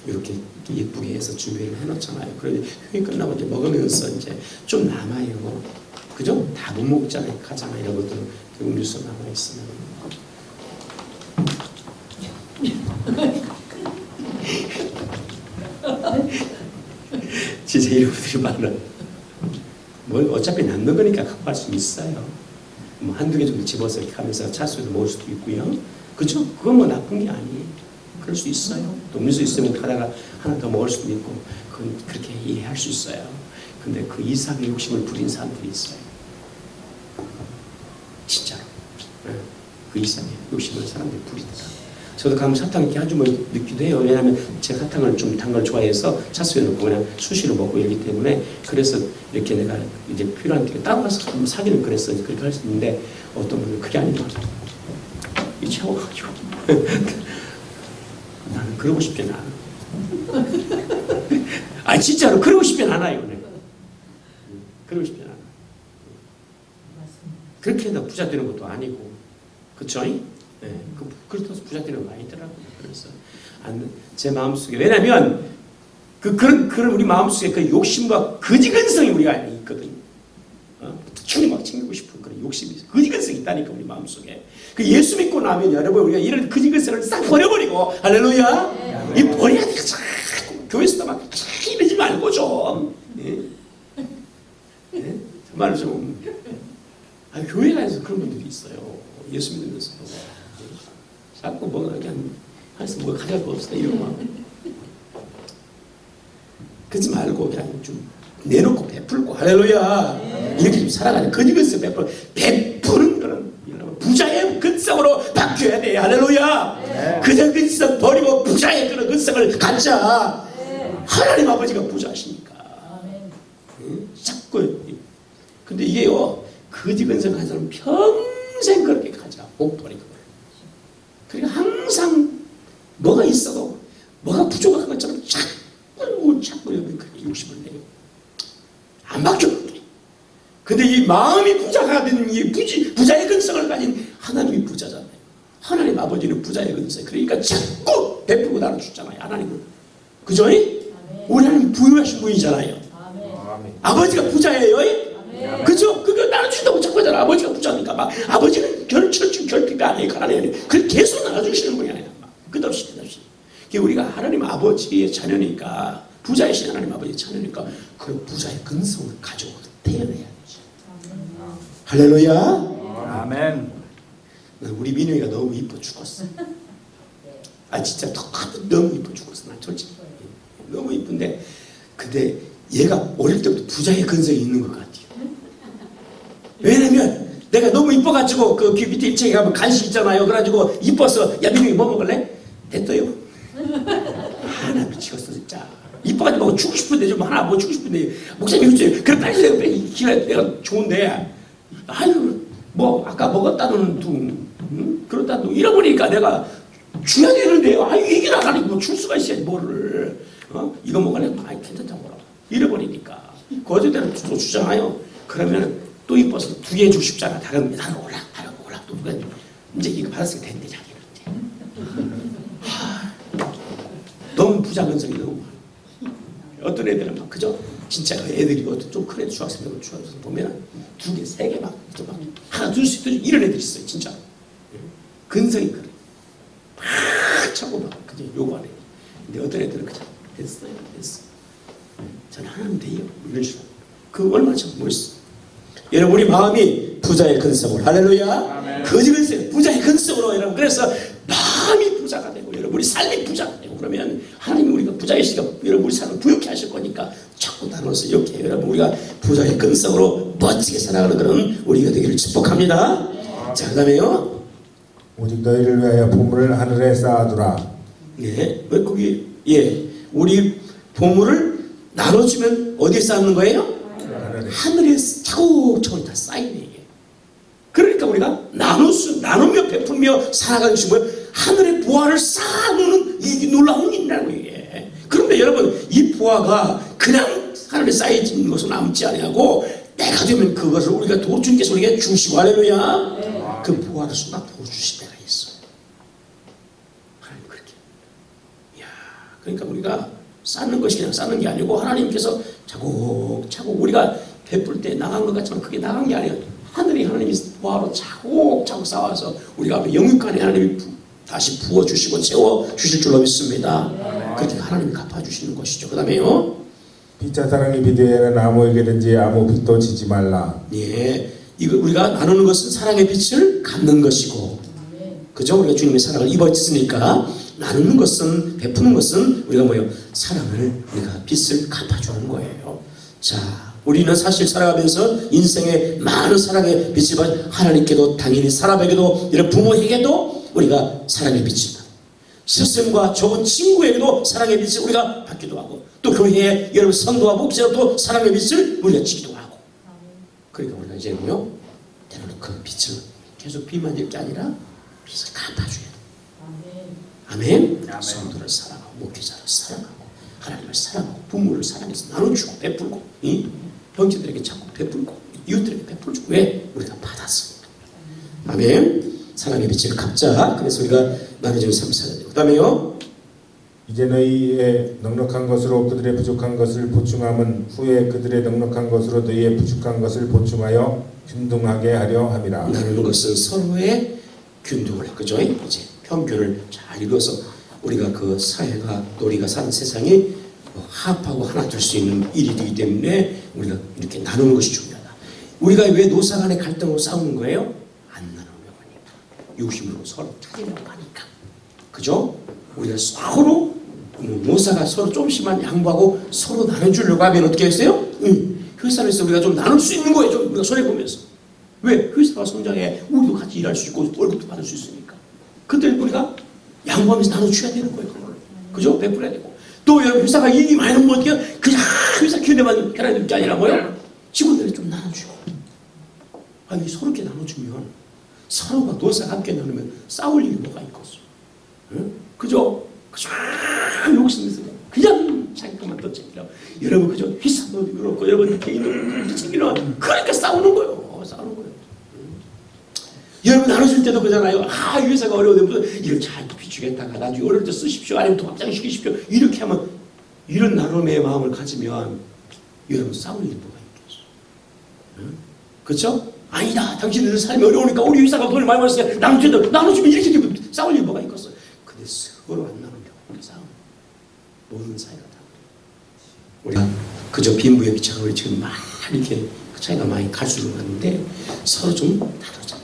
이렇게 예쁘게 해서 준비를 해놓잖아요. 그런데 회의 끝나고 이제 먹으면서 이제 좀 남아요. 그죠? 다 못 먹잖아요. 가잖아요. 이런 것들 음료수 남아 있으면. 진짜 이런 분들이 많아. 뭐 어차피 남는 거니까 갖고 갈 수 있어요. 뭐 한두 개 정도 집어서 이렇게 하면서 차수에서 먹을 수도 있고요. 그죠? 그건 뭐 나쁜 게 아니에요. 그럴 수 있어요. 또 음료수 있으면 가다가 하나 더 먹을 수도 있고, 그건 그렇게 이해할 수 있어요. 근데 그 이상의 욕심을 부린 사람들이 있어요. 진짜로. 그 이상의 욕심을 사람들이 부린다. 저도 가면 사탕 이렇게 한 주먹 넣기도 해요. 왜냐하면 제가 사탕을 좀 단 걸 좋아해서 차수에 넣고 그냥 수시로 먹고 이기 때문에, 그래서 이렇게 내가 이제 필요한 게 따로 가서 사기는 그랬어. 그렇게 할 수 있는데 어떤 분은 그게 아니라 이 채워가지고 나는 그러고 싶진 않아. 아 진짜로 그러고 싶진 않아요. 내가. 그러고 싶진 않아. 그렇게 해서 부자 되는 것도 아니고, 그렇죠? 네, 그렇다고 부자 되는 거 아니더라고요. 그래서 제 마음속에, 왜냐하면 그런 우리 마음속에 그 욕심과 거지근성이 우리가 있거든요. 주님 막 챙기고 싶은 그런 욕심이 있어요. 거지근성이 있다니까 우리 마음속에. 그 예수 믿고 나면 여러분 우리가 이런 거지근성을 싹 버려버리고, 할렐루야. 이 버려야 돼. 자꾸 교회에서도 막 이러지 말고 좀. 정말로 좀. 교회 가서 그런 분들이 있어요. 예수 믿으면서 자꾸 뭐 그냥 해서 뭐 가져갈 거 없어 이런 마음. 그러지 말고 그냥 좀 내놓고 베풀고, 할렐루야. 이렇게 좀 살아가는 거지근성 베푸는 그런 부자의 근성으로 바뀌어야 돼. 할렐루야. 그저 근성 버리고 부자의 그런 근성을 갖자. 하나님 아버지가 부자시니까. 자꾸. 근데 이게요, 거지근성 한 사람은 평생 그렇게 가자. 못 버리고. 그러니까 항상 뭐가 있어도 뭐가 부족한 것처럼 자꾸 그렇게 욕심을 내요. 안 바뀌어. 근데 이 마음이 부자가 된 이 부자의 근성을 가진 하나님이 부자잖아요. 하나님 아버지는 부자의 근성. 그러니까 자꾸 베풀고 나눠주잖아요. 하나님은. 그죠? 우리 하나님 부유하신 분이잖아요. 아버지가 부자예요. 그죠? 그거 나눠주신다고 자꾸 하잖아. 아버지가 부자니까 막 아버지는 결핍이 아니에요. 가난해요. 그걸 계속 나눠주시는 분이 아니에요. 끝없이. 우리가 하나님 아버지의 자녀니까, 부자이신 하나님 아버지의 자녀니까 그 부자의 근성을 가지고 태어나야지. 할렐루야. 아멘. 우리 민우이가 너무 이뻐 죽었어. 진짜 너무 이뻐 죽었어. 난 솔직히 너무 이쁜데, 근데 얘가 어릴 때부터 부자의 근성이 있는 것 같아요. 왜냐면 내가 너무 이뻐가지고 그 밑에 1층에 가면 간식 있잖아요. 그래가지고 이뻐서, 야 민우이 뭐 먹을래? 됐어요. 하나 미치겠어 진짜. 이뻐가지고 뭐 주고 싶은데, 좀 하나 뭐 주고 싶은데, 목사님 이거 그래 빨리 내가 기회 내가 좋은데, 아유 뭐 아까 먹었다는 둥, 그렇다는 둥 잃어버리니까 내가 줘야 되는데 이게 나가니까 뭐 줄 수가 있어야지 뭐를 이거 먹으래 괜찮다고 뭐라 잃어버리니까 거제대로 또 주잖아요. 그러면 또 이뻐서 두 개 주고 싶잖아. 다른 올라 또 누가 이제 이거 받았으니까 됐는데 자기는 이제 너무 부자근성이 너무 많아. 어떤 애들은 막 그죠? 진짜 애들이 어떤 좀 큰 애들 중학생들 보면 두 개, 세 개 막 하나 둘 수 있듯이 이런 애들이 있어요. 진짜 근성이 그래. 막 차고 막 그냥 요구하네. 근데 어떤 애들은 그냥 됐어. 저는 하나는 돼요. 이런 식으로. 그 얼마나 참 멋있어. 여러분 우리 마음이 부자의 근성으로 할렐루야. 거지 근성, 부자의 근성으로 여러분 그래서 마음이 부자가 되고 여러분 우리 삶이 부자가 되고 그러면 하나님이 우리가 부자이시니까 여러분 우리 삶을 부유케 하실 거니까 자꾸 나눠서 이렇게 여러분 우리가 부자의 근성으로 멋지게 살아가는 그런 우리가 되기를 축복합니다. 자 그다음에요. 오직 너희를 위하여 보물을 하늘에 쌓아두라. 예, 거기 우리 보물을 나눠주면 어디에 쌓는 거예요? 하늘에 차곡차곡 다 쌓이네 이게. 그러니까 우리가 나누며 베풀며 살아가는 것이 뭐예요? 하늘의 보화를 쌓아놓는 이 놀라운 일이라고 이게. 그런데 여러분 이 보화가 그냥 하늘에 쌓여있는 것은 남지 아니하고 때가 되면 그것을 우리가 주님께서 우리에게 주시고 할렐루야. 그 보화를 쏟아 부어주실 때가 있어요. 하나님 그렇게. 이야, 그러니까 우리가 쌓는 것이 그냥 쌓는 게 아니고 하나님께서 차곡차곡 우리가 베풀 때 나간 것 같지만 그게 나간 게 아니에요. 하나님이 보화로 차곡차곡 쌓아서 우리가 영육간에 하나님이 다시 부어주시고 채워주실 줄로 믿습니다. 그렇게 하나님이 갚아주시는 것이죠. 그 다음에요. 피차 사랑이 비되에는 아무에게든지 아무 빚도 지지 말라. 예, 이거 우리가 나누는 것은 사랑의 빛을 갚는 것이고, 그죠? 우리가 주님의 사랑을 입었으니까 나누는 것은 베푸는 것은 우리가 뭐예요? 사랑을 우리가 빛을 갚아주는 거예요. 자, 우리는 사실 살아가면서 인생의 많은 사랑의 빛을 받은 하나님께도 당연히 사람에게도 이런 부모에게도 우리가 사랑의 빛을 받고 스승과 좋은 친구에게도 사랑의 빛을 우리가 받기도 하고 또 교회에 여러분 선도와 목사도 사랑의 빛을 우리가 지기도 하고 그러니까 우리가 이제 뭐요? 때로는 그 빛을 계속 비만 줄 게 아니라 빛을 갚아줘야 돼. 아멘. 성도를 사랑하고 목회자를 사랑하고 하나님을 사랑하고 부모를 사랑해서 나눠주고 베풀고 형제들에게 자꾸 베풀고 이웃들에게 베풀고 왜? 우리가 받았으니까. 아멘. 사랑의 빛을 갚자. 그래서 우리가 나눠주는 삶을 살아야 돼요. 그 다음에요. 이제 너희의 넉넉한 것으로 그들의 부족한 것을 보충함은 후에 그들의 넉넉한 것으로 너희의 부족한 것을 보충하여 균등하게 하려 함이라. 나누는 것은 서로의 균등을 그죠? 이제 평균을 잘 이루어서 우리가 그 사회가 우리가 사는 세상이 화합하고 하나 될 수 있는 일이 되기 때문에 우리가 이렇게 나누는 것이 중요하다. 우리가 왜 노사 간의 갈등으로 싸우는 거예요? 안 나누려고 하니까. 욕심으로 서로 차리려고 하니까. 그죠? 우리가 서로 노사가 서로 조금씩만 양보하고 서로 나눠주려고 하면 어떻게 했어요? 회사에서 우리가 좀 나눌 수 있는 거예요. 좀 우리가 손해보면서. 왜? 회사가 성장해 우리도 같이 일할 수 있고 월급도 받을 수 있으니까. 그때 우리가 양보하면서 나눠줘야 되는 거예요. 그걸. 그죠? 베풀어야 되고. 또 여러분 회사가 이익이 많이 나면 어떻게 해요? 그냥 회사 기회만 해야 될 게 아니라 뭐요? 직원들이 좀 나눠주고. 아니 서로 이렇게 나눠주면 서로가 노사가 함께 나누면 싸울 일이 뭐가 있겠어. 응? 그죠? 그냥 욕심내서 그냥 자기 것만 더 챙기려고. 여러분 그죠? 회사도 그렇고 여러분 개인도 그렇게 챙기려고. 그러니까 싸우는 거예요. 싸우는 거예요. 여러분 나눠줄 때도 그러잖아요. 이 회사가 어려운데 이걸 잘 비추겠다가 나중에 어려울 때 쓰십시오. 아니면 도합장 시키십시오. 이렇게 하면 이런 나눔의 마음을 가지면 여러분 싸울 일이 뭐가 있겠어. 응? 그렇죠? 아니다. 당신들 삶이 어려우니까 우리 회사가 돈을 많이 벌었으니까 나눠주면 이렇게 싸울 일이 뭐가 있겠어. 근데 서로 안 나누려고 싸움. 모든 사이가 다 그래. 우리가 그저 빈부의 차가 우리 지금 막 이렇게 차이가 많이 갈수록 하는데 서로 좀 나눠자.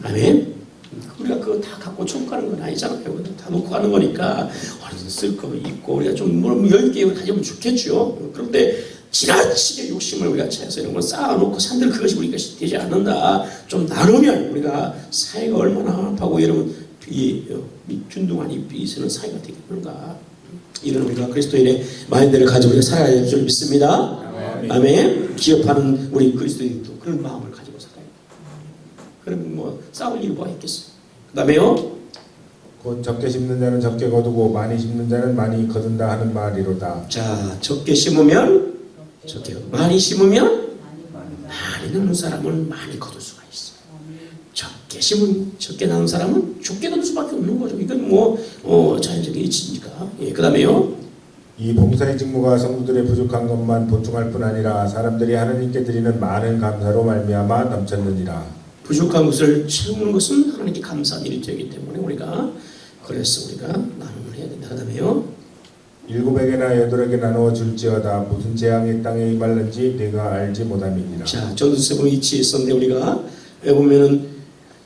아멘. 우리가 그거 다 갖고 총 가는 건 아니잖아요. 다 놓고 가는 거니까 어느덧 쓸 거 있고 우리가 좀 여유있게 가지면 좋겠죠. 그런데 지나치게 욕심을 우리가 채서 이런 걸 쌓아놓고 산들 그것이 우리 것이 되지 않는다. 좀 나누면 우리가 사회가 얼마나 화합하고 여러분 이 균등한 이 있는 사회가 되겠는가. 이런 우리가 그리스도인의 마인드를 가지고 우리가 살아야 될 줄 믿습니다. 아멘. 기업하는 우리 그리스도인도 그런 마음을 가지고 살아요. 그러면 뭐 싸울 이유가 있겠어요. 그 다음에요. 곧 적게 심는 자는 적게 거두고 많이 심는 자는 많이 거둔다 하는 말이로다. 자, 적게 심으면 적게, 많이 심으면 많이 낳는 사람은 많이 거둘 수가 있어요. 적게 심은 적게 낳는 사람은 적게 거둘 수밖에 없는 거죠. 이건 뭐 자연적인 이치니까. 예, 그 다음에요. 이 봉사의 직무가 성도들의 부족한 것만 보충할 뿐 아니라 사람들이 하나님께 드리는 많은 감사로 말미암아 넘쳤느니라. 부족한 것을 채우는 것은 하나님께 감사한 일이 되기 때문에 그래서 우리가 나눔을 해야 된다. 그 다음에요. 7에게나 8에게 나누어 줄지어다 무슨 재앙이 땅에 임할는지 내가 알지 못함이니라. 자, 저도 세번 이치에 있었는데 우리가 왜 보면은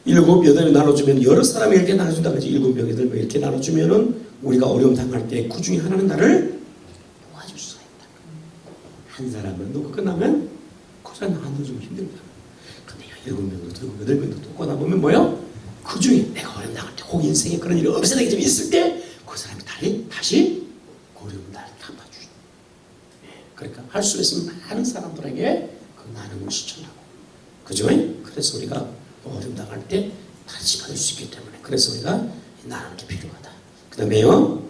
7, 8에 나눠주면 여러 사람이 이렇게 나눠준다 그러지. 7, 8 이렇게 나눠주면은 우리가 어려움 당할 때 그 중에 하나는 나를 도와줄 수가 있다. 한 사람은 놓고 끝나면 그 사람 나눠 좀 힘들다. 근데 7명도 들고 8명도 놓고 나보면 뭐요? 그 중에 내가 어려움 당할 때 혹 인생에 그런 일이 없어지게 좀 있을 때 그 사람이 다시 어려움 나를 갚아주죠. 그러니까 할 수 있으면 많은 사람들에게 그 나눔을 실천하고, 그죠? 그래서 우리가 어려움 당할 때 다시 받을 수 있기 때문에 그래서 우리가 나누는 게 필요하다. 그 다음에요.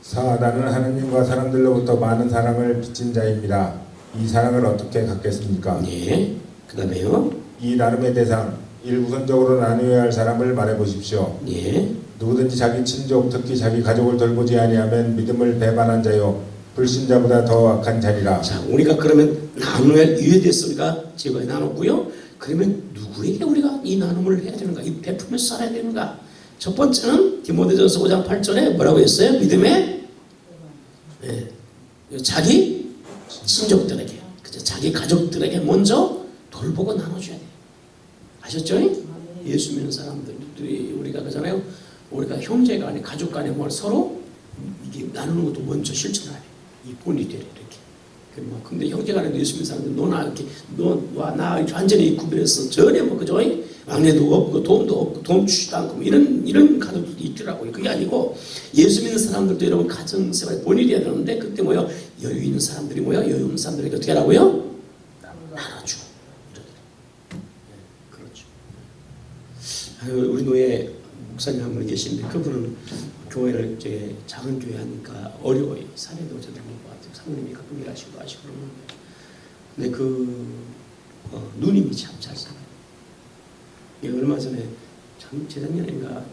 사단은 하느님과 사람들로부터 많은 사랑을 빚진 자입니다. 이 사랑을 어떻게 갖겠습니까? 네. 그 다음에요. 이 나눔의 대상, 우선적으로 나누어야 할 사람을 말해보십시오. 네. 누구든지 자기 친족, 특히 자기 가족을 돌보지 아니하면 믿음을 배반한 자요 불신자보다 더 악한 자리라. 자, 우리가 그러면 나눠야 할 이유에 대해서 우리가 제거해 나눴고요. 그러면 누구에게 우리가 이 나눔을 해야 되는가? 이 베풀면서 살아야 되는가? 첫 번째는 디모데전서 5장 8절에 뭐라고 했어요? 믿음에 자기 친족들에게, 그죠? 자기 가족들에게 먼저 돌보고 나눠줘야 돼요. 아셨죠? 예수 믿는 사람들이 우리가 그잖아요. 우리가 형제가 아니 가족 간에 뭘 서로 이게 나누는 것도 먼저 실천해야 돼. 이 본이 되래 이렇게. 근데 형제간에도 예수 믿는 사람들 너나 이렇게 너와 나 완전히 구별해서 전혀 뭐 그죠? 막내도 없고 도움도 없고 도움 주지도 않고 뭐 이런 가족들도 있더라고요. 그게 아니고 예수 믿는 사람들도 여러분 가정생활 본이 돼야 되는데 그때 뭐요? 여유 있는 사람들이 뭐요? 여유 없는 사람들에게 어떻게 하라고요? 나눠주고. 그렇죠. 우리 노예 목사님 한 분 계신데 그분은 교회를 이제 작은 교회 하니까 어려워요. 사례도 저도 못 봤어요. 사모님이 가끔 일하시고 하시고 그러는데 근데 누님이 참 잘 살아요. 얼마 전에 참 재작년인가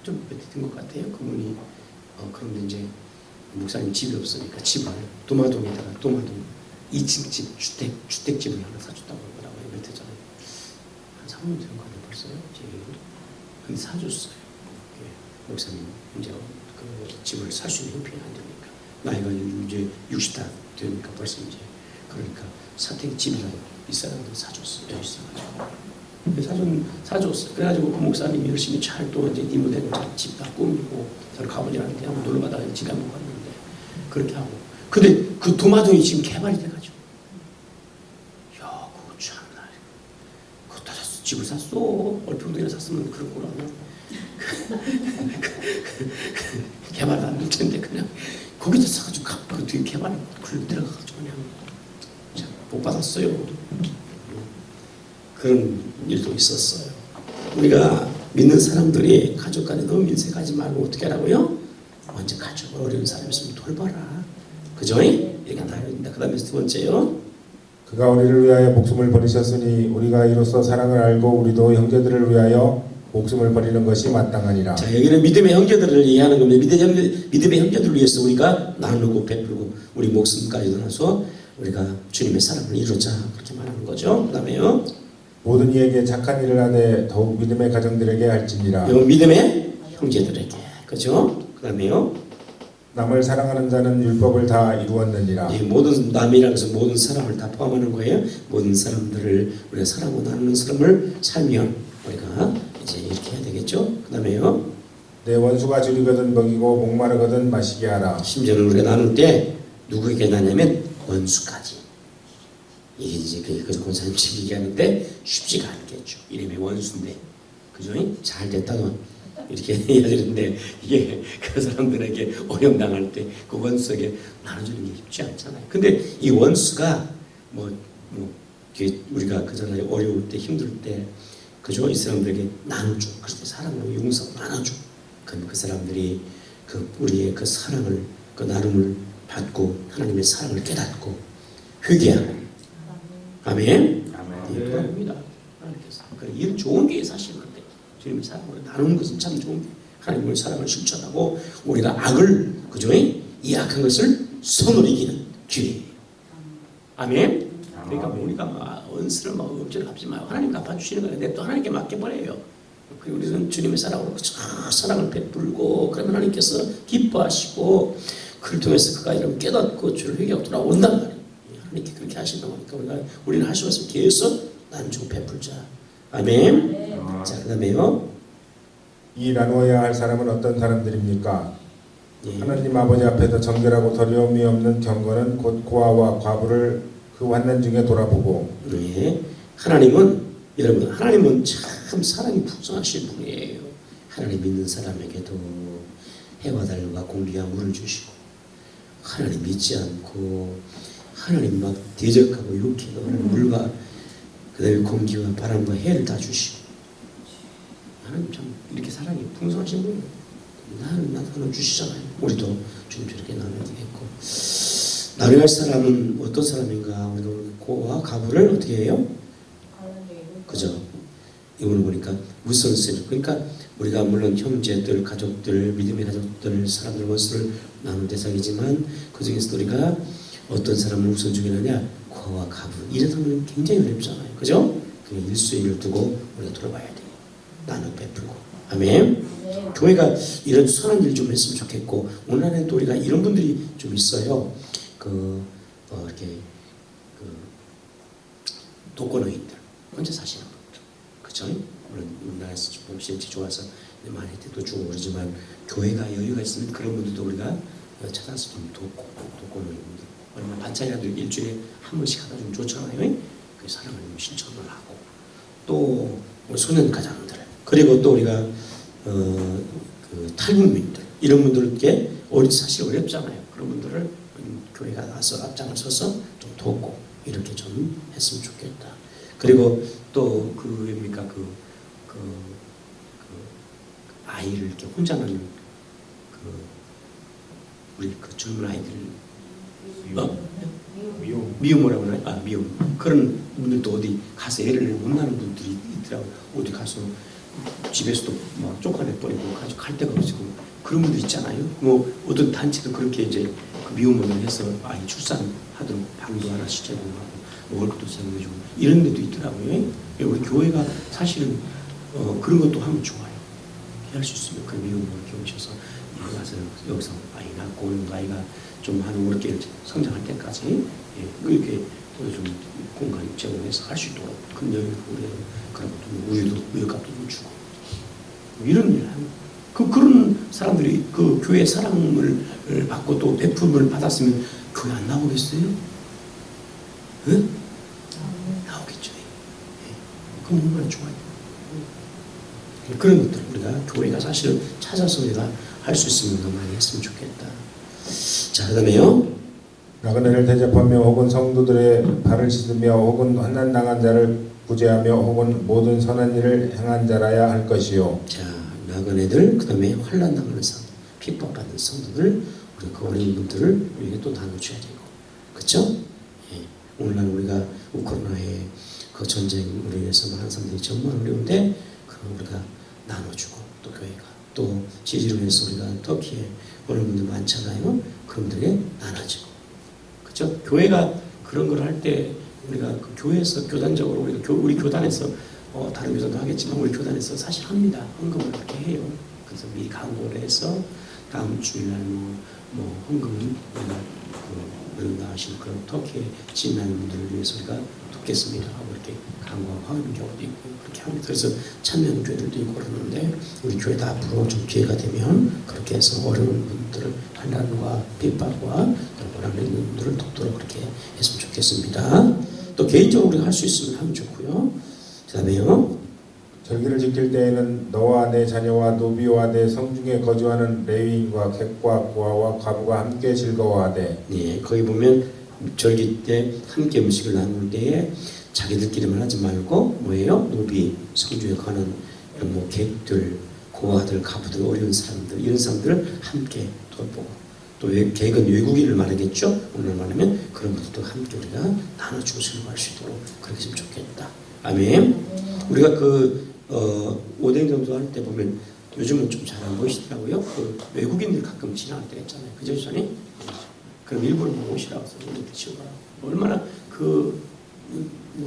좀 된 것 같아요. 그분이 그런데 이제 목사님 집이 없으니까 집을 도마동에다가 도마동 2층 집 주택집을 하나 사줬다고 하더라고요. 몇 해 전에 한 3년 된 거 아니에요 벌써요? 근데 사줬어요. 목사님 이제 그 집을 살 수 있는 형편이 안 되니까 나이가 이제 60다 되니까 벌써 이제 그러니까 사택 집이라고 이 사람들 사줬어요. 여기 있어가지고 사줬어요. 그래가지고 그 목사님이 열심히 잘 또 이제 니모되고 집 다 꾸미고 저를 가보지라는데 한번 놀러 가다가 집에 한번 갔는데 그렇게 하고 근데 그 도마동이 지금 개발이 돼가지고 야 그거 참나 그거 다 샀어. 집을 샀어. 얼평동에 샀으면 그런 거라면 개발도 안 될 텐데 그냥 거기다 사가지고 그 뒤에 개발 글로 들어가가지고 그냥 못 받았어요. 그런 일도 있었어요. 우리가 믿는 사람들이 가족 간에 너무 민색하지 말고 어떻게 하라고요? 먼저 가족 어려운 사람 있으면 돌봐라. 그죠? 이렇게 나눠야 된다. 그 다음에 두 번째요. 그가 우리를 위하여 목숨을 버리셨으니 우리가 이로써 사랑을 알고 우리도 형제들을 위하여 목숨을 버리는 것이 마땅하니라. 자, 여기는 믿음의 형제들을 이해하는 겁니다. 믿음의 형제들을 위해서 우리가 나누고 베풀고 우리 목숨까지 나눠서 우리가 주님의 사랑을 이루자 그렇게 말하는 거죠. 그 다음에요. 모든 이에게 착한 일을 하되 더욱 믿음의 가정들에게 할지니라. 믿음의 형제들에게. 그죠? 그 다음에요. 남을 사랑하는 자는 율법을 다 이루었느니라. 모든 남이라고 해서 모든 사람을 다 포함하는 거예요. 모든 사람들을 우리가 사랑하고 나누는 삶을 살면 우리가 이제 이렇게 해야 되겠죠. 그 다음에요. 내 원수가 줄이거든 먹이고 목마르거든 마시게 하라. 심지어는 우리가 나눌 때 누구에게 나냐면 원수까지. 이게 이제 그 권사님 지금 얘기하는데 쉽지가 않겠죠. 이름이 원수인데, 그죠? 잘 됐다고 이렇게 해야 되는데 이게 그 사람들에게 어려움 당할 때 그 원수에게 나눠주는 게 쉽지 않잖아요. 근데 이 원수가 우리가 그잖아요. 어려울 때 힘들 때 그죠? 이 사람들에게 나눠줘. 그래서 사랑으로 용서 나눠줘. 그럼 그 사람들이 그 우리의 그 사랑을 그 나눔을 받고 하나님의 사랑을 깨닫고 회개하는. 아멘. 예, 돌아옵니다. 하나님께서. 그래, 이런 좋은 게 사실은 근데 주님의 사랑을 나누는 것은 참 좋은 게 하나님의 사랑을 실천하고 우리가 악을 그죠? 이 악한 것을 선으로 이기는 기회. 아멘. 그러니까 우리가 막 언스를 막 억지로 갚지 마요. 하나님 갚아주시는 거예요. 내 또 하나님께 맡겨버려요. 그리고 우리는 주님의 사랑으로 그 사랑을 베풀고 그러면 하나님께서 기뻐하시고 그를 통해서 그가 이름 깨닫고 주를 회개하고 돌아온단 말이에요. 하나님께 그렇게 하신다 보니까 우리는 할 수 없으면 계속 나누고 베풀자. 아멘. 자, 그 다음에요. 이 나누어야 할 사람은 어떤 사람들입니까? 예. 하나님 아버지 앞에서 정결하고 더러움이 없는 경건은 곧 고아와 과부를 그 환난 중에 돌아보고. 예. 하나님은 여러분 하나님은 참 사랑이 풍성하신 분이에요. 하나님 믿는 사람에게도 해와 달과 공기와 물을 주시고 하나님 믿지 않고 하나님 막 대적하고 욕해도 하나님 물과 그다음에 공기와 바람과 해를 다 주시고 하나님 참 이렇게 사랑이 풍성하신 분이에요. 나는 주시잖아요. 우리도 주님 저렇게 나눠주겠고 나눠할 사람은 어떤 사람인가? 우리가 고와 가부를 어떻게 해요? 그죠? 이거는 보니까 무선스 그러니까 우리가 물론 형제들, 가족들, 믿음의 가족들, 사람들 원수를 나눈 대상이지만 그 중에서 우리가 어떤 사람을 우선중이느냐? 고와 가부 이런 사람은 굉장히 어렵잖아요. 그죠? 그 일수일을 두고 우리가 돌아봐야 돼요. 나눠 베풀고 아멘. 교회가 이런 선한 일 좀 했으면 좋겠고 오늘 안에 또 우리가 이런 분들이 좀 있어요. 이렇게 독거노인들 혼자 사시는 분들, 그죠? 물론 우리나라에서 좀 실제 좋아서 많이 도 주고 그러지만 교회가 여유가 있으면 그런 분들도 우리가 찾아서 좀 돕고 독거노인들 얼마 반찬이라도 일주일에 한 번씩 하다 좀 좋잖아요. 그 사랑을 실천을 하고 또 소년 가장들 그리고 또 우리가 그 탈북민들 이런 분들께 사실 어렵잖아요. 그런 분들을 교회가 나서 앞장을 서서 좀 돕고 이렇게 좀 했으면 좋겠다. 그리고 또 뭡니까 그 아이를 이렇게 혼자 낳는 우리 그 젊은 아이들 미혼모라고 하나요? 미혼 그런 분들도 어디 가서 애를 못 낳는 분들이 있더라고. 어디 가서 집에서도 막 쫓아내 버리고 가지고 갈 데가 없고 그런 분들 있잖아요. 뭐 어떤 단체도 그렇게 이제 그 미혼모를 해서 아이 출산하도록 방도 하나씩 제공하고 월급도 제공해주고 이런 데도 있더라고요. 우리 교회가 사실은 그런 것도 하면 좋아요. 할 수 있으면 그 미혼모를 키우셔서 가서 여기서 아이 낳고 아이가 좀 한 5개월 성장할 때까지 그렇게 좀 공간 제공해서 할 수 있도록 큰 여유를 우리는 그런 것도 우유값도 좀 주고 이런 일을 하는 그런 사람들이 그 교회 사랑을 받고 또 베품을 받았으면 교회 안 나오겠어요? 응? 나오겠죠. 그럼 얼마나 좋아요. 그런 것들 우리가 교회가 사실은 찾아서 우리가 할 수 있으면 더 많이 했으면 좋겠다. 자, 그다음에요. 나그네를 대접하며 혹은 성도들의 발을 씻으며 혹은 환난 당한 자를 구제하며 혹은 모든 선한 일을 행한 자라야 할 것이요. 자, 나그네들 그다음에 환난 당하는 성, 핍박받는 성도들 우리 그 어려운 분들을 우리에게 또 나눠줘야 되고, 그렇죠? 예. 오늘날 우리가 우크라이나의 그 전쟁으로 인해서 많은 사람들이 정말 어려운데 그럼 우리가 나눠주고 또 교회가 또 지지로 해서 우리가 터키에 어려운 분들 많잖아요. 그런 분들에게 나눠주고, 그렇죠? 교회가 그런 걸 할 때 우리가 그 교회에서 교단적으로 우리 교단에서 다른 교단도 하겠지만 우리 교단에서 사실 합니다. 헌금을 그렇게 해요. 그래서 미리 광고를 해서 다음 주일날 뭐 헌금은 우리가 우리 나가신 그런 터키에 지나는 분들을 위해서 우리가 돕겠습니다 하고 이렇게 광고하고 하는 경우도 있고 그렇게 합니다. 그래서 참여하는 교회들도 있고 그러는데 우리 교회도 앞으로 좀 기회가 되면 그렇게 해서 어려운 분들을 환난과 핍박과 고난에 있는 분들을 돕도록 그렇게 했으면 좋겠습니다. 또 개인적으로 우리가 할 수 있으면 하면 좋고요. 그 다음에요. 절기를 지킬 때에는 너와 내 자녀와 노비와 내 성중에 거주하는 레위인과 객과 고아와 과부가 함께 즐거워하되. 네, 거기 보면 절기 때 함께 음식을 나눌 때에 자기들끼리만 하지 말고 뭐예요? 노비 성주에 가는 이런 뭐 객들, 고아들, 가부들, 어려운 사람들 이런 사람들을 함께 돌보고 또 객은 외국인을 말하겠죠. 오늘 말하면 그런 것들도 함께 우리가 나눠주고 수용할 수 있도록 그렇게 했으면 좋겠다. 아멘. 우리가 오뎅 전도 할 때 보면 요즘은 좀 잘 안 보이시더라고요. 그 외국인들 가끔 지나갈 때가 있잖아요. 그죠, 전에? 그럼 일부러 오시라고 해서 이렇게 치우더라고. 얼마나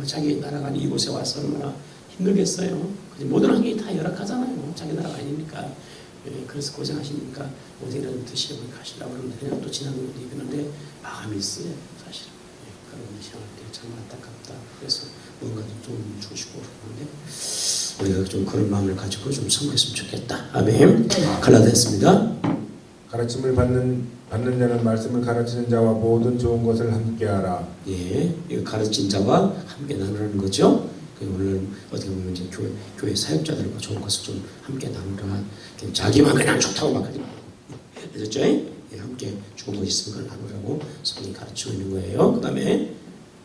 자기 나라가 아닌 이곳에 와서 얼마나 힘들겠어요. 모든 환경이 다 열악하잖아요. 자기 나라가 아니니까. 그래서 고생하시니까 오뎅이라도 드시려고 가시려고 그러는데 그냥 또 지나는 것도 있는데 마음이 쓰여요, 사실은. 그런 생각할 때 정말 안타깝다. 그래서 뭔가 좀 주시고 그러는데 우리가 좀 그런 마음을 가지고 좀 섬겼으면 좋겠다. 아멘. 갈라됐습니다. 가르침을 받는 자는 말씀을 가르치는 자와 모든 좋은 것을 함께하라. 예, 이거 가르친 자와 함께 나누라는 거죠. 오늘 어떻게 보면 이제 교회 사역자들과 좋은 것을 좀 함께 나누라. 자기만 그냥 좋다고 막 하지 말고, 그렇죠? 예, 함께 좋은 것 있으면 그걸 나누라고 성경이 가르치고 있는 거예요. 그다음에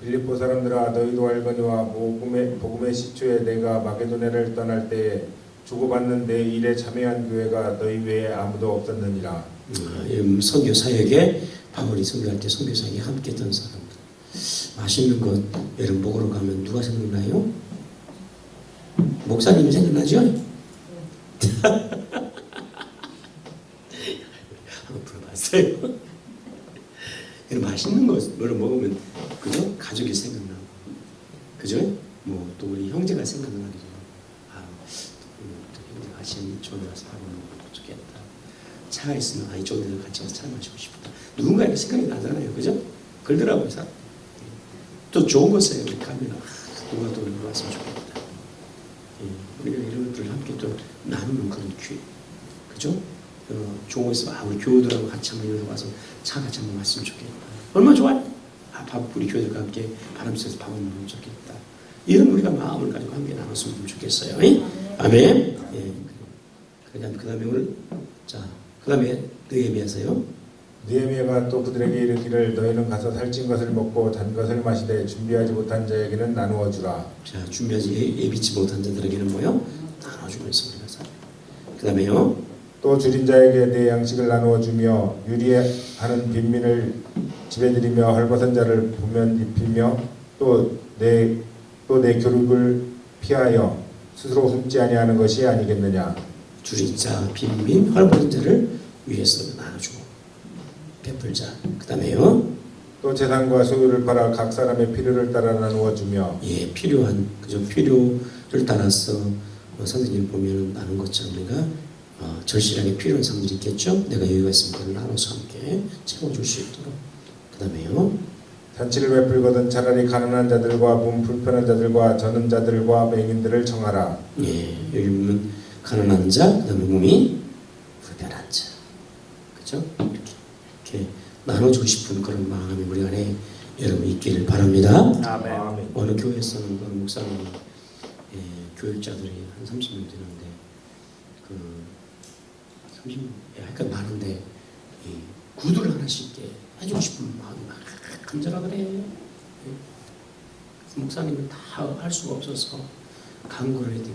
빌립보 사람들아 너희도 알거니와 복음의 시초에 내가 마게도냐를 떠날 때에 주고받는 내 일에 참여한 교회가 너희 외에 아무도 없었느니라. 선교 사역에 바울이 선교할 때 선교 사역에 함께 했던 사람들. 맛있는 것 여러분 먹으러 가면 누가 생각나요? 목사님이 생각나죠? 한번 불러봤어요. 이런 맛있는 것을 먹으면 그죠? 가족이 생각나고 그죠? 뭐 또 우리 형제가 생각나기도 형제가 같이 좋은 데서 밥 먹으면 좋겠다. 차가 있으면 이쪽에 같이 가서 차 마시고 싶다. 누군가에게 생각이 나잖아요. 그죠? 그러더라고요. 또 좋은 것에 가면 누가 또 왔으면 좋겠다. 우리가 이런 것들을 함께 또 나누는 그런 기회. 그죠? 좋은 것에 우리 교우들하고 같이 한번 여기 와서 차 같이 한번 마시면 좋겠다. 얼마나 좋아요? 우리 교우들과 함께 바람 쐬서 밥을 먹으면 좋겠다. 이런 우리가 마음을 가지고 함께 나눴으면 좋겠어요. 아멘. 예. 그 다음에 오늘 그 다음에 느헤미야서요. 느헤미야가 또 그들에게 이르기를 너희는 가서 살찐 것을 먹고 단 것을 마시되 준비하지 못한 자에게는 나누어 주라. 자, 준비하지 예비치 못한 자들에게는 뭐요? 나눠주면서 우리가 살아요. 그 다음에요. 또 줄인 자에게 내 양식을 나누어 주며 유리하는 빈민을 집에 들이며 헐벗은 자를 보면 입히며 또 내 교육을 피하여 스스로 훔지 아니하는 것이 아니겠느냐. 줄인 자, 빈민, 헐벗은 자를 위해서 나눠주고 베풀자. 그 다음에요. 또 재산과 소유를 팔아 각 사람의 필요를 따라 나누어 주며 예, 필요한 필요를 따라서 선생님 보면 나눈 것처럼 우리가 절실하게 필요한 사람들이 있겠죠. 내가 여유가 있으면 그걸 나눠서 함께 채워줄 수 있도록. 그 다음에요. 잔치를 베풀거든 차라리 가난한 자들과 몸 불편한 자들과 저는 자들과 맹인들을 청하라. 예, 여기 보면 가난한 자, 그 다음에 몸이 불편한 자. 그죠? 이렇게 나눠주고 싶은 그런 마음이 우리 안에 여러분 있기를 바랍니다. 아멘. 어느 교회에서는 그 목사님 교육자들이 한 30명 되는데 30명 약간 많은데 구두를 하나씩 해주고 싶은 마음이 막 간절하더래. 목사님은 다 할 수가 없어서 강구를 했대.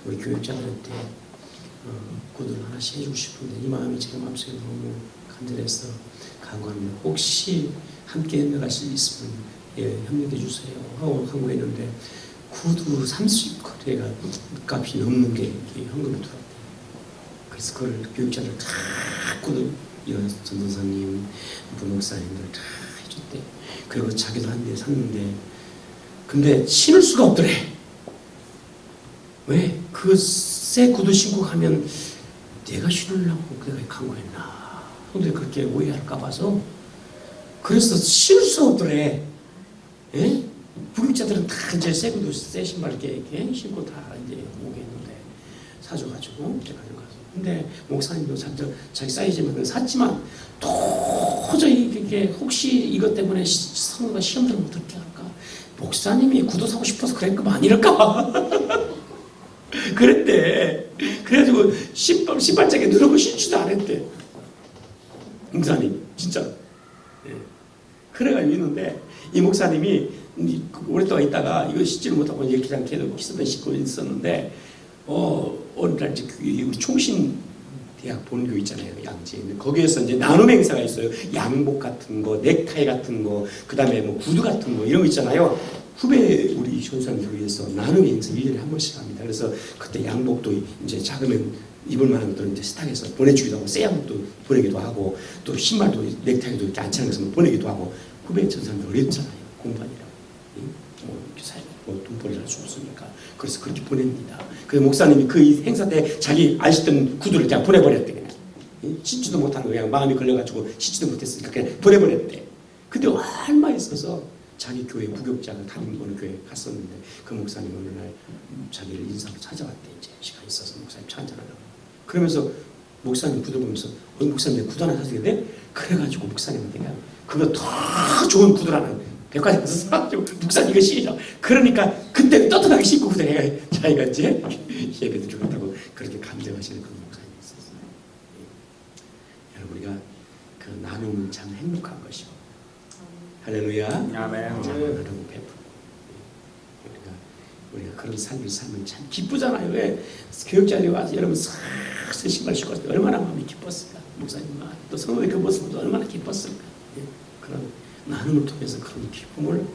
우리 교육자들한테 구두를 하나씩 해주고 싶은데 이 마음이 제 마음속에 너무 간절해서 강구합니다. 혹시 함께 나가실 수 있으면 협력해 주세요 하고 강구했는데 구두 30거래가 값이 넘는 게 현금이 들어왔대요. 그래서 그걸 교육자들 다 구두 전도사님, 부목사님들 다 해줬대. 그리고 자기도 한 대 샀는데 근데 신을 수가 없더래. 왜? 그 새 구두 신고 가면 내가 신으려고 내가 강구했나? 근데 그렇게 오해할까 봐서 그래서 신을 수가 없더래. 예? 부육자들은 다 이제 새 구두, 새 신발 이렇게 신고 다 이제 오겠는데 사줘가지고 이제 가져가서. 근데 목사님도 자기 사이즈만 샀지만 도저히 이게 혹시 이것 때문에 성도가 시험 들면 어떻게 할까? 목사님이 구두 사고 싶어서 그랬는 거 아니랄까? 그랬대. 그래가지고 신발장에 누르고 신지도 안 했대. 목사님 진짜. 예. 그래가지고 있는데 이 목사님이 오랫동안 있다가 이거 씻지를 못하고 이렇게 그냥 계속 기서만 씻고 있었는데 어느 날 이제 우리 총신 대학 본교 있잖아요, 양지에. 거기에서 이제 나눔 행사가 있어요. 양복 같은 거, 넥타이 같은 거, 그다음에 뭐 구두 같은 거 이런 거 있잖아요. 후배 우리 전사님들을 위해서 나눔 행사 1년에 한 번씩 합니다. 그래서 그때 양복도 이제 작으면 입을 만한 것들은 이제 스탁에서 보내주기도 하고, 새 양복도 보내기도 하고, 또 신발도 넥타이도 이렇게 안차는 것을 보내기도 하고. 후배 전사님들 어렵잖아요, 공부하느라고. 뭐 돈벌이를 할 수 없으니까. 그래서 그렇게 보냅니다. 그 목사님이 그 행사 때 자기 안 씻던 구두를 그냥 보내버렸대. 그냥 씻지도 못하는 거, 그냥 마음이 걸려가지고 씻지도 못했으니까 그냥 보내버렸대. 근데 얼마 있어서 자기 교회 부교육자가 담임 어느 교회 갔었는데 그 목사님 어느 날 자기를 인사로 찾아왔대. 이제 시간 있어서 목사님 차 한잔하려고. 그러면서 목사님 구두 보면서 목사님 구두 하나 사주게 돼? 그래가지고 목사님한테 그냥 그거 더 좋은 구두 하나 백화점 가서 사가지고 목사님 이거 신으셔. 그러니까 그때 떳떳하게 신고 그래. 자기가 이제 예배도 주겠다고 그렇게 감정하시는 그런 목사님이 있었어요. 여러분, 우리가 그 나눔은 참 행복한 것이고, 할렐루야. 아멘. 나누고 베푸고, 우리가 그런 삶을 살면 참 기쁘잖아요. 왜 교육자들이 와서 여러분 싹 신발 신고 왔을 때 얼마나 마음이 기뻤을까. 목사님과 또 성도의 그 모습도 얼마나 기뻤을까. 그런 나눔을 통해서 그런 기쁨을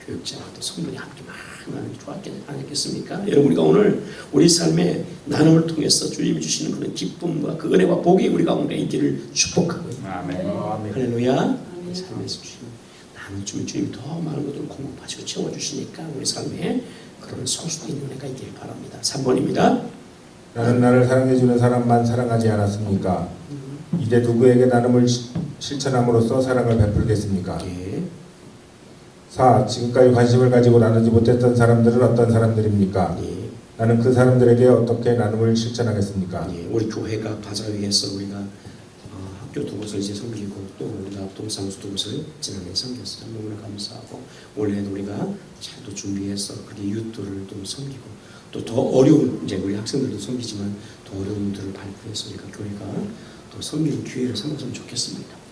교육자와 또 성도들이 함께 많이 나누기 좋았지 않겠습니까? 여러분, 우리가 오늘 우리 삶에 나눔을 통해서 주님이 주시는 그런 기쁨과 그 은혜와 복이 우리 가운데 있기를 축복하고 아멘. 할렐루야. 우리 삶에서 주님 나눠주면 주님이 더 많은 것들을 공급하시고 채워주시니까 우리 삶에 그런 성숙한 은혜가 있기를 바랍니다. 3번입니다. 나는 나를 사랑해주는 사람만 사랑하지 않았습니까? 이제 누구에게 나눔을 실천함으로써 사랑을 베풀겠습니까? 예. 4. 지금까지 관심을 가지고 나누지 못했던 사람들은 어떤 사람들입니까? 예. 나는 그 사람들에게 어떻게 나눔을 실천하겠습니까? 예. 우리 교회가 바자위에서 우리가 학교 두 곳을 이제 섬기고 또 우리가 동상수 두 곳을 지난해 섬겼어요. 너무나 감사하고 올해는 우리가 잘 또 준비해서 그게 이웃들을 또 섬기고 또 더 어려운 이제 우리 학생들도 섬기지만 더 어려운 분들을 발굴해서 우리가 교회가 또 섬기는 기회를 삼았으면 좋겠습니다.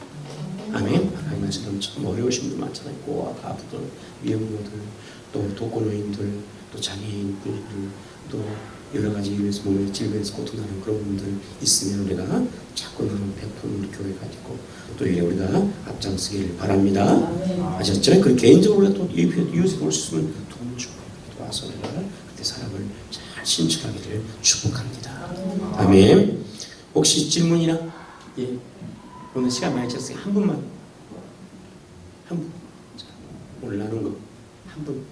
아멘. 하나님 말씀 참 어려우신 분들 많잖아요. 고아, 가부들, 위험모들, 또 독거노인들, 또 장애인들, 또 여러 가지 이유에서 몸에 질병에서 고통하는 그런 분들 있으면 우리가 자꾸 나는 베푸는 우리 교회가 있고 또 이래 우리가 앞장서기를 바랍니다. 아셨죠? 그 개인적으로 또 이웃에 볼 수 있으면 도움을 주고 도와서 우리가 그때 사람을 잘 신청하기를 축복합니다. 아멘. 혹시 질문이나 예. 오늘 시간 많이 쳤으니 한 분만 한 분. 자, 오늘 나눈 거 한 분.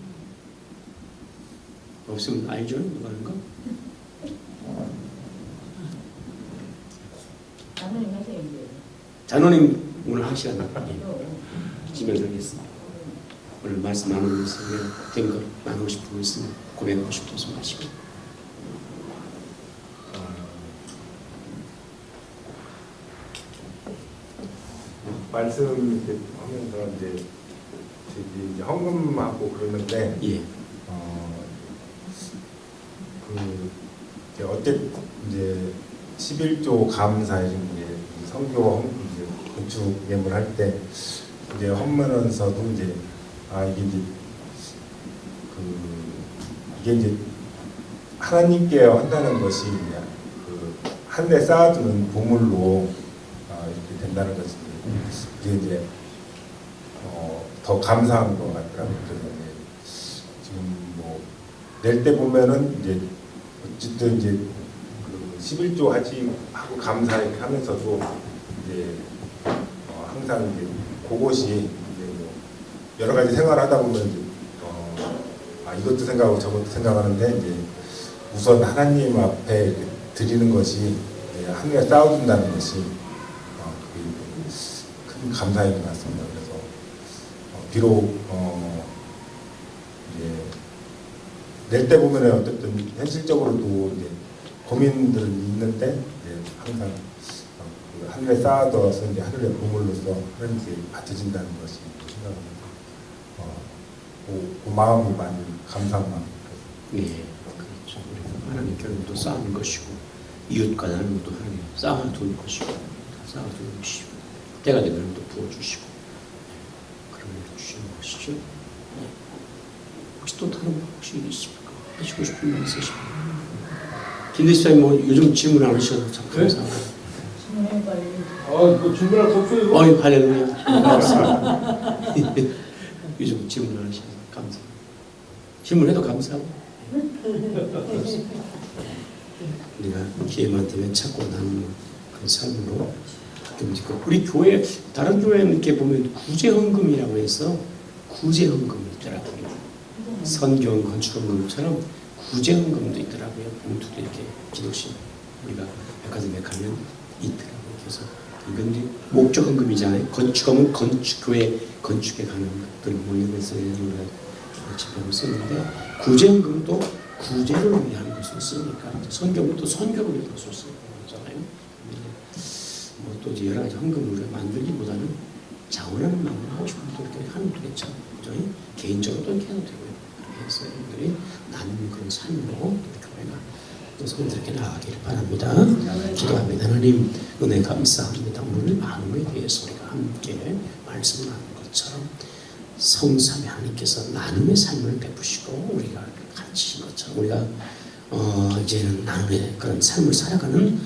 없으면 알죠? 누가 하는 거? 장로님 하세요. 장로님 오늘 한 시간 지명드리겠습니다. 오늘 말씀 나누고 있으면 된 거 나누고 싶은 거 있으면 고백하고 싶은 거 말씀하시고. 말씀 이렇게 하면서 이제 헌금하고 그러는데 예. 이제 어때 이제 11조 감사에 이제 선교 이제 건축 예물할 때 이제 헌면에서도 이제 이게 이제 하나님께 한다는 것이 한 대 쌓아두는 보물로 이렇게 된다는 것이 이게 이제 더 감사한 것 같더라고요. 그래서 지금 뭐 낼 때 보면은 이제 어쨌든 이제 그 11조 하고 감사 이렇게 하면서도 이제 항상 이제 그것이 이제 뭐 여러 가지 생활하다 보면 이제 이것도 생각하고 저것도 생각하는데 이제 우선 하나님 앞에 이렇게 드리는 것이 하늘에 쌓아둔다는 것이 큰 감사인 것 같습니다. 그래서 비록 이제 낼 때 보면은 어쨌든 현실적으로도 이제 고민들이 있는데 이제 항상 그 하늘에 쌓아둬서 이제 하늘의 보물로서 하나님께 받쳐진다는 것이 생각합니다. 그 마음이 많이 감사한 마음. 예, 그렇죠. 우리가 하나님 결국도 쌓는 것이고 이웃과 나누는 것도 하나님 쌓아두는 것이고 다 쌓아두는 것이고 때가 되면 또 부어주시고 그런 일 주시는 것이죠. 혹시 또 다른 분 혹시 있습니까? 하시고 싶은 말 있으십니까? 김대수님 뭐 요즘 질문 안 하셔서 참 감사합니다. 뭐 질문할 거 없어요. 이거? 어이 할렐루야. 요즘 질문 안 하셔서 감사합니다. 질문해도 감사하고. 우리가 기회만 되면 찾고 나누는 그런 삶으로 바뀌어지고 우리 교회 다른 교회는 이렇게 보면 구제헌금이라고 해서 구제헌금이 있더라고요. 선교원 건축헌금처럼 구제헌금도 있더라고요. 봉투도 이렇게 기독신 우리가 백화점에 가면 있더라고요. 그래서 이건 이제 목적헌금이잖아요. 건축하면 교회 건축에 가는 것들 모임에서 우리가 집회를 썼는데 구제헌금도 구제를 위한 것을 쓰니까 선교도 선교를 위한 것을 쓰는 거잖아요. 뭐또 여러 가지 헌금을 만들기보다는 자원하는 마음으로 하고 싶은 분들 이렇게 하는 것도 괜찮아요. 그죠? 개인적으로도 이렇게 해도 되고요. 그렇게 해서 여러분들이 나누는 그런 삶으로 우리 교회가 또 성도들에게 나아가기를 바랍니다. 기도합니다. 하나님 은혜 감사합니다. 오늘 마음에 대해서 우리가 함께 말씀을 하는 것처럼 성삼위 하나님께서 나눔의 삶을 베푸시고 우리가 가르치신 것처럼 우리가 이제는 나눔의 그런 삶을 살아가는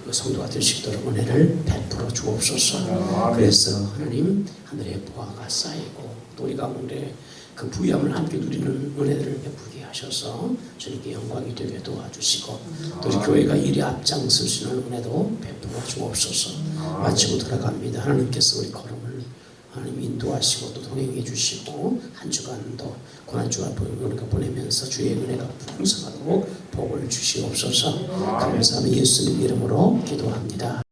그 성도가 될 수 있도록 은혜를 베풀어 주옵소서. 그래서 하나님 하늘의 보화가 쌓이고 또 우리 가운데 그 부유함을 함께 누리는 은혜들을 베풀게 하셔서 주님께 영광이 되게 도와주시고 또 우리 교회가 일에 앞장설 수 있는 은혜도 베풀어 주옵소서. 마치고 돌아갑니다. 하나님께서 우리 걸음을 하나님 인도하시고 또 동행해 주시고 한 주간도 고난주가 우리가 보내면서 주의 은혜가 풍성하도록 복을 주시옵소서. 감사하며 예수님 이름으로 기도합니다.